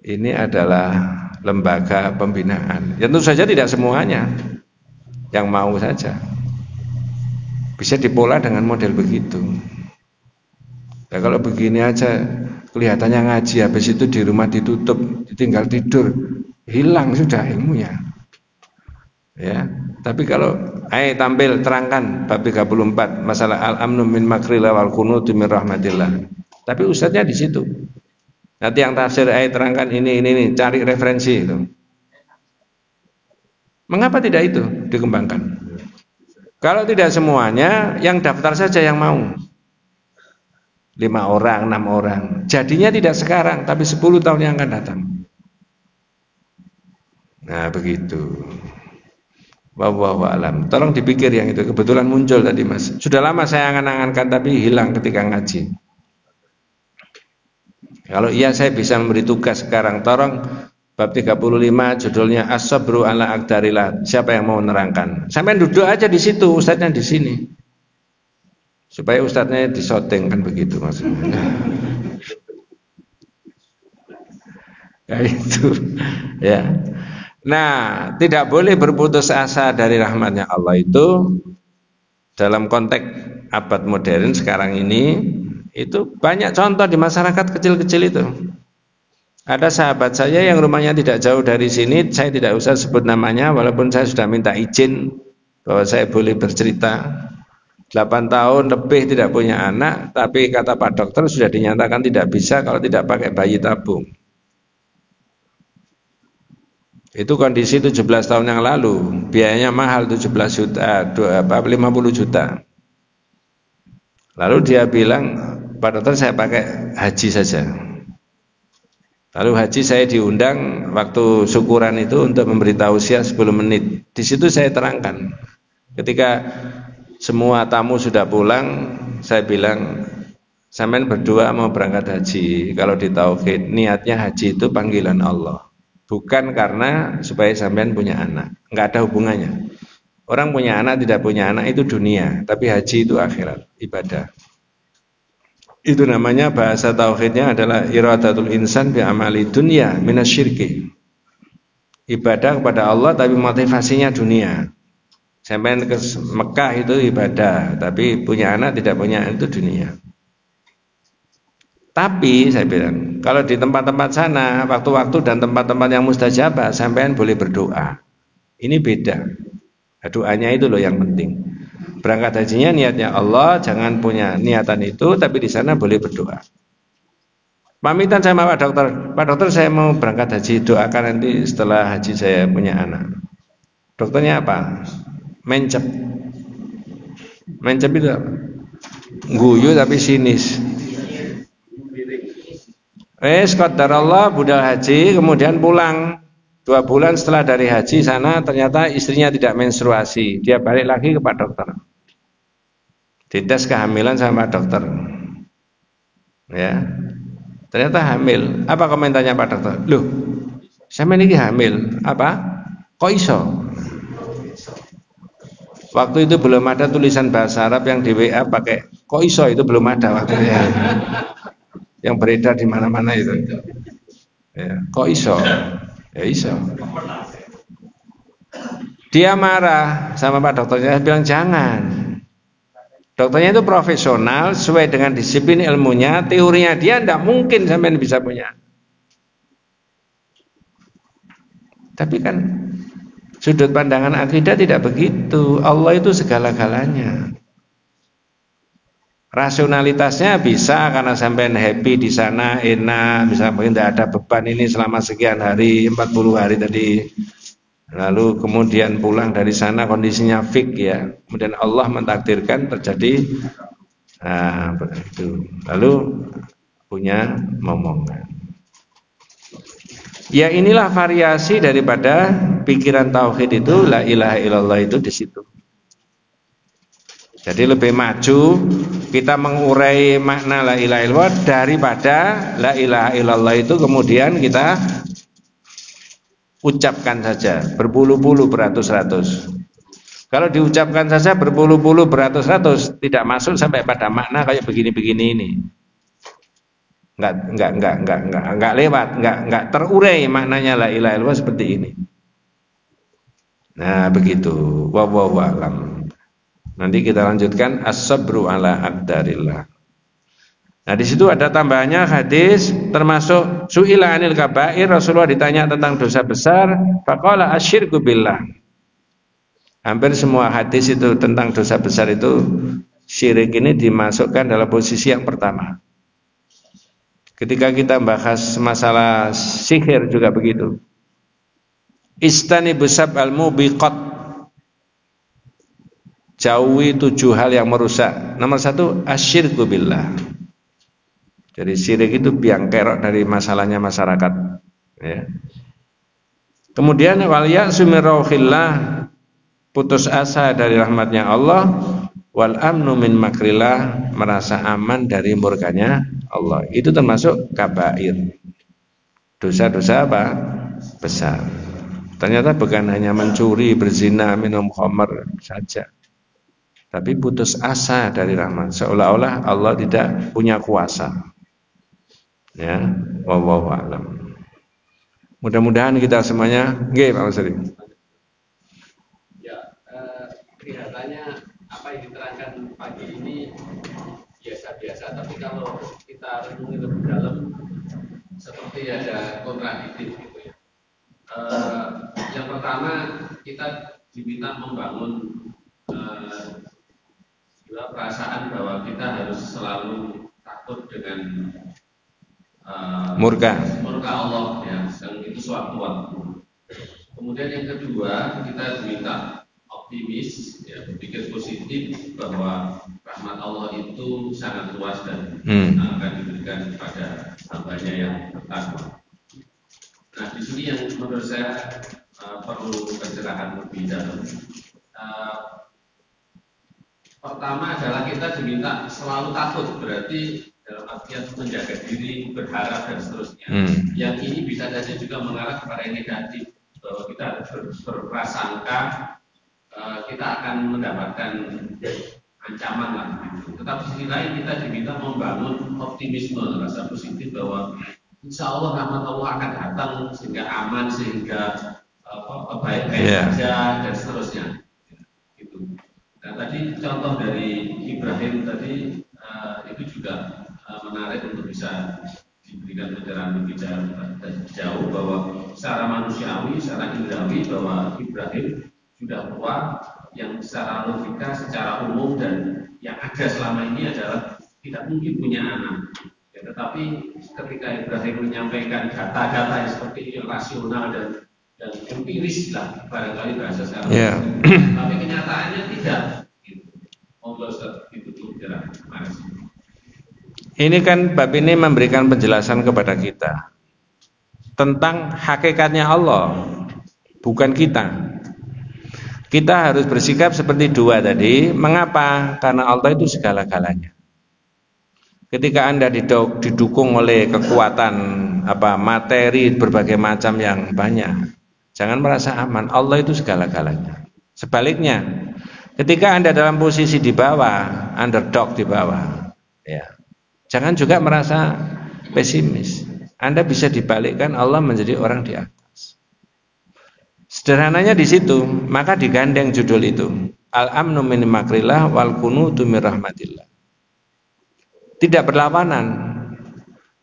ini adalah lembaga pembinaan. Ya tentu saja tidak semuanya yang mau saja. Bisa dipola dengan model begitu. Ya kalau begini aja kelihatannya ngaji, habis itu di rumah ditutup, tinggal tidur, hilang sudah ilmunya. Ya, tapi kalau tampil terangkan bab 34 masalah al-amnu min makrillah wal qunutu min rahmatillah. Tapi ustadznya di situ. Nanti yang tafsir terangkan ini, cari referensi itu. Mengapa tidak itu dikembangkan? Kalau tidak semuanya, yang daftar saja yang mau. 5 orang, 6 orang. Jadinya tidak sekarang, tapi 10 tahun yang akan datang. Nah, begitu. Wallahu a'lam. Tolong dipikir yang itu. Kebetulan muncul tadi Mas. Sudah lama saya angan-angankan tapi hilang ketika ngaji. Kalau iya saya bisa memberi tugas sekarang. Tolong bab 35 judulnya As-sabru ala aqdarillah. Siapa yang mau menerangkan? Sampai duduk aja di situ, ustadznya di sini. Supaya ustadznya disoting kan begitu maksudnya. Kayak itu. Ya. Nah, tidak boleh berputus asa dari rahmatnya Allah itu dalam konteks abad modern sekarang ini, itu banyak contoh di masyarakat kecil-kecil itu. Ada sahabat saya yang rumahnya tidak jauh dari sini, saya tidak usah sebut namanya walaupun saya sudah minta izin bahwa saya boleh bercerita. 8 tahun lebih tidak punya anak, tapi kata Pak Dokter sudah dinyatakan tidak bisa kalau tidak pakai bayi tabung. Itu kondisi 17 tahun yang lalu, biayanya mahal 17 juta, 50 juta. Lalu dia bilang, Pak Dokter saya pakai haji saja. Lalu haji saya diundang waktu syukuran itu untuk memberi tausiah 10 menit. Di situ saya terangkan. Ketika semua tamu sudah pulang, saya bilang, sampean berdua mau berangkat haji. Kalau di tauhid, niatnya haji itu panggilan Allah. Bukan karena supaya sampean punya anak. Enggak ada hubungannya. Orang punya anak, tidak punya anak itu dunia. Tapi haji itu akhirat, ibadah. Itu namanya bahasa tauhidnya adalah iradatul insan bi amali dunya minasyirki. Ibadah kepada Allah tapi motivasinya dunia. Sampai ke Mekah itu ibadah, tapi punya anak tidak punya anak itu dunia. Tapi saya bilang, kalau di tempat-tempat sana, waktu-waktu dan tempat-tempat yang mustajabah, sampean boleh berdoa. Ini beda. Nah, doanya itu loh yang penting. Berangkat hajinya niatnya Allah, jangan punya niatan itu, tapi di sana boleh berdoa. Pamitan sama Pak Dokter. Pak Dokter, saya mau berangkat haji, doakan nanti setelah haji saya punya anak. Dokternya apa? Mencep. Mencep itu apa? Guyu tapi sinis. Qadarullah budal haji, kemudian pulang 2 bulan setelah dari haji sana, ternyata istrinya tidak menstruasi. Dia balik lagi ke Pak Dokter, dites kehamilan sama dokter, ya, ternyata hamil. Apa komentarnya Pak Dokter? Loh, saya ini hamil. Apa? Kok iso? Waktu itu belum ada tulisan bahasa Arab yang di WA pakai kok iso, itu belum ada waktu itu. Yang beredar di mana-mana itu. Ya, kok iso? Ya iso. Dia marah sama Pak Dokternya, bilang jangan. Dokternya itu profesional, sesuai dengan disiplin ilmunya, teorinya dia tidak mungkin sampai bisa punya. Tapi kan sudut pandangan akidah tidak begitu. Allah itu segala-galanya. Rasionalitasnya bisa karena sampean happy di sana, enak, bisa mungkin tidak ada beban ini selama sekian hari, 40 hari tadi. Lalu kemudian pulang dari sana kondisinya fix ya. Kemudian Allah mentakdirkan terjadi itu. Lalu punya momongan. Ya inilah variasi daripada pikiran tauhid itu, la ilaha illallah itu di situ. Jadi lebih maju kita mengurai makna la ilaha illallah daripada la ilaha illallah itu kemudian kita ucapkan saja berpuluh-puluh beratus-ratus. Kalau diucapkan saja berpuluh-puluh beratus-ratus tidak masuk sampai pada makna kayak begini-begini ini. Enggak lewat, enggak terurai maknanya la ilaha illallah seperti ini. Nah, begitu. Wallahu a'lam. Nanti kita lanjutkan as-sabru ala aqdarillah. Nah, di situ ada tambahannya hadis termasuk su'ila anil kabair, Rasulullah ditanya tentang dosa besar, faqala asyirku billah. Hampir semua hadis itu tentang dosa besar itu syirik ini dimasukkan dalam posisi yang pertama. Ketika kita bahas masalah sihir juga begitu. Istanibus sab'al mubiqat. Jauhi 7 hal yang merusak. Nomor 1 asyirku billah. Jadi syirik itu biang kerok dari masalahnya masyarakat. Ya. Kemudian wal ya'su min rauhillah, putus asa dari rahmatnya Allah, wal amnu min makrillah, merasa aman dari murkanya Allah. Itu termasuk kabair. Dosa-dosa apa? Besar. Ternyata bukan hanya mencuri, berzina, minum khamr saja. Tapi putus asa dari rahmat, seolah-olah Allah tidak punya kuasa. Ya, wallahu a'lam. Mudah-mudahan kita semuanya, nggih Pak Masri. Ya, kelihatannya apa yang diterangkan pagi ini biasa-biasa, tapi kalau kita renungi lebih dalam, seperti ada kontradiktif gitu ya. Yang pertama, kita diminta membangun perasaan bahwa kita harus selalu takut dengan murka Allah ya, dan itu sewaktu-waktu. Kemudian yang kedua, kita diminta optimis ya, berpikir positif bahwa rahmat Allah itu sangat luas dan akan diberikan kepada hambanya yang bertakwa. Nah, di sini yang menurut saya perlu pencerahan lebih dalam. Pertama adalah kita diminta selalu takut, berarti dalam artian menjaga diri, berharap dan seterusnya. Yang ini bisa saja juga mengarah kepada yang negatif, bahwa kita harus berprasangka kita akan mendapatkan ancaman lah. Tetapi sisi lain kita diminta membangun optimisme, rasa positif bahwa insya Allah rahmat Allah akan datang sehingga aman, sehingga baik-baik saja dan seterusnya. Nah, tadi contoh dari Ibrahim tadi itu juga menarik untuk bisa diberikan pencerahan lebih jauh bahwa secara manusiawi, secara indrawi bahwa Ibrahim sudah tua yang secara logika, secara umum dan yang ada selama ini adalah tidak mungkin punya anak. Ya, tetapi ketika Ibrahim menyampaikan data-data yang seperti rasional dan empiris lah barangkali bahasa sekarang. Yeah. Tapi kenyataannya tidak. Ini kan bab ini memberikan penjelasan kepada kita tentang hakikatnya Allah, bukan kita. Kita harus bersikap seperti dua tadi. Mengapa? Karena Allah itu segala-galanya. Ketika Anda didukung oleh kekuatan materi berbagai macam yang banyak, jangan merasa aman. Allah itu segala-galanya. Sebaliknya, ketika Anda dalam posisi di bawah, underdog di bawah, ya, jangan juga merasa pesimis. Anda bisa dibalikkan, Allah menjadi orang di atas. Sederhananya di situ, maka digandeng judul itu, Al-amnu min makrillah wal kunutu min rahmatillah. Tidak berlawanan.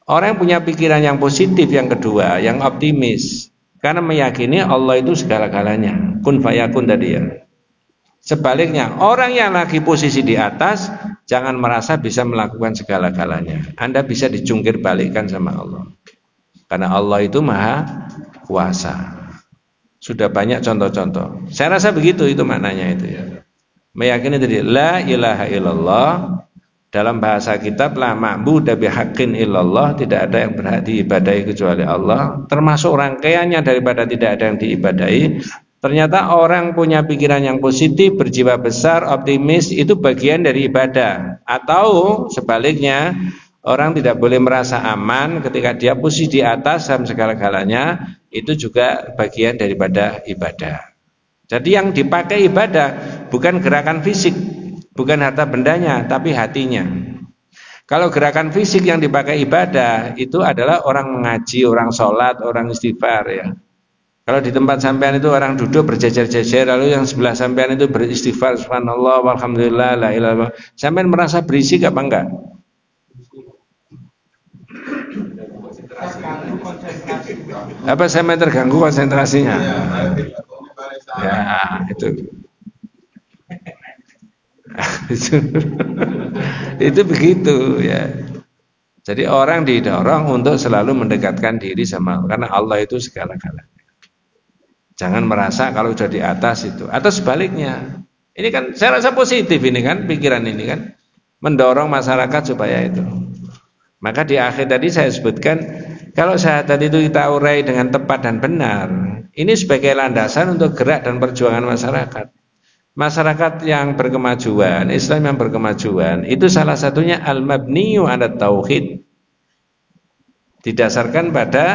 Orang yang punya pikiran yang positif yang kedua, yang optimis, karena meyakini Allah itu segala-galanya. Kun fayakun tadi ya. Sebaliknya, orang yang lagi posisi di atas jangan merasa bisa melakukan segala-galanya. Anda bisa dijungkir balikkan sama Allah. Karena Allah itu maha kuasa. Sudah banyak contoh-contoh. Saya rasa begitu itu maknanya itu ya. Meyakini tadi la ilaha illallah, dalam bahasa kitab la ma'budu bihaqqin illallah, tidak ada yang berhak diibadahi kecuali Allah, termasuk rangkaiannya daripada tidak ada yang diibadahi. Ternyata orang punya pikiran yang positif, berjiwa besar, optimis, itu bagian dari ibadah. Atau sebaliknya, orang tidak boleh merasa aman ketika dia posisi di atas dalam segala-galanya, itu juga bagian daripada ibadah. Jadi yang dipakai ibadah bukan gerakan fisik, bukan harta bendanya, tapi hatinya. Kalau gerakan fisik yang dipakai ibadah itu adalah orang mengaji, orang sholat, orang istighfar ya. Kalau di tempat sampean itu orang duduk berjejer-jejer, lalu yang sebelah sampean itu beristighfar subhanallah walhamdulillah la ilaha illallah, sampean merasa berisik apa enggak? Apa sampean terganggu konsentrasinya? Ya, itu itu begitu ya. Jadi orang didorong untuk selalu mendekatkan diri sama, karena Allah itu segala-galanya. Jangan merasa kalau sudah di atas itu. Atau sebaliknya. Ini kan saya rasa positif ini kan, pikiran ini kan mendorong masyarakat supaya itu. Maka di akhir tadi saya sebutkan, kalau syahadat itu kita urai dengan tepat dan benar, ini sebagai landasan untuk gerak dan perjuangan masyarakat. Masyarakat yang berkemajuan, Islam yang berkemajuan, itu salah satunya al-mabniyu 'ala tauhid. Didasarkan pada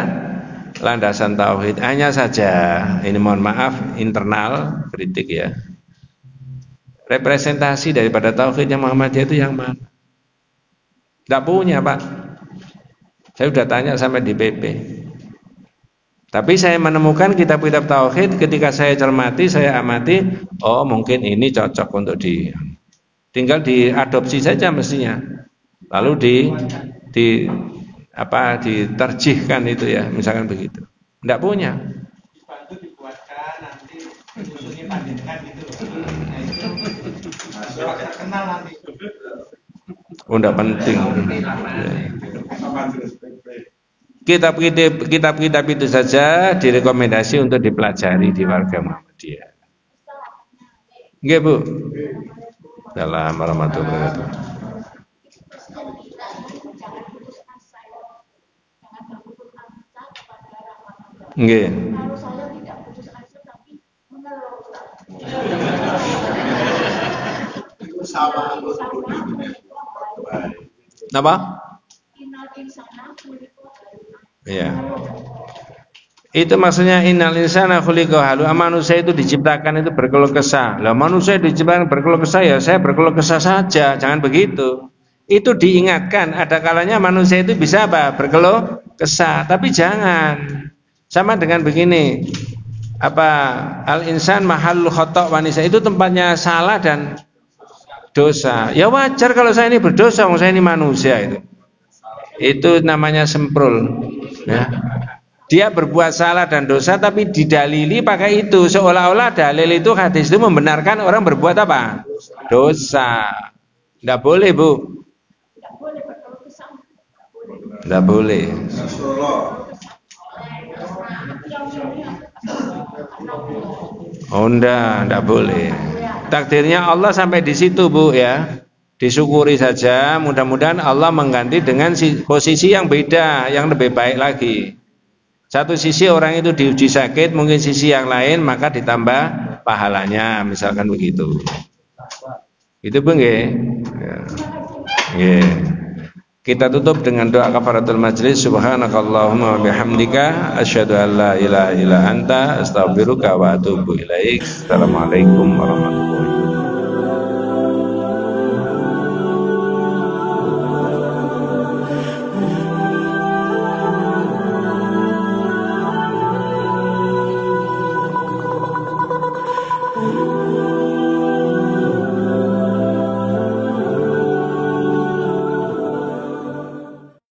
landasan tauhid. Hanya saja, ini mohon maaf internal kritik ya. Representasi daripada tauhid yang Muhammadiyah itu yang mana? Tidak punya, Pak. Saya sudah tanya sampai di PP. Tapi saya menemukan kitab-kitab tauhid, ketika saya cermati, saya amati, oh mungkin ini cocok untuk tinggal diadopsi saja mestinya. Lalu diterjihkan itu ya, misalkan begitu. Tidak punya. Dibantu dibuatkan nanti usulnya panjangkan gitu. Nah itu kenal nanti. Oh, tidak penting. Kitab-kitab itu saja direkomendasi untuk dipelajari di warga Muhammadiyah. Nggih, Bu. Assalamualaikum warahmatullahi wabarakatuh. Nggih. Kalau saya tidak putus asa tapi mengeluh. Apa? Ya. Itu maksudnya innal insana khuliqa halu'a, manusia itu diciptakan itu berkeluh kesah. Lah manusia diciptakan berkeluh kesah ya saya berkeluh kesah saja, jangan begitu. Itu diingatkan ada kalanya manusia itu bisa apa? Berkeluh kesah, tapi jangan. Sama dengan begini. Al-insan mahallul khata' wa nisa, itu tempatnya salah dan dosa. Ya wajar kalau saya ini berdosa, saya ini manusia itu. Itu namanya semprul. Ya. Dia berbuat salah dan dosa tapi didalili pakai itu, seolah-olah dalil itu, hadis itu membenarkan orang berbuat apa? Dosa. Tidak boleh, Bu. Tidak boleh. Oh, tidak boleh. Takdirnya Allah sampai di situ, Bu, ya. Disyukuri saja, mudah-mudahan Allah mengganti dengan posisi yang beda, yang lebih baik lagi. Satu sisi orang itu diuji sakit, mungkin sisi yang lain maka ditambah pahalanya, misalkan begitu. Itu Bu nggih. Ya. Nggih. Kita tutup dengan doa kafaratul majlis. Subhanakallahumma wa bihamdika asyhadu an la ilaha illa anta astaghfiruka wa atubu ilaik. Assalamualaikum warahmatullahi wabarakatuh.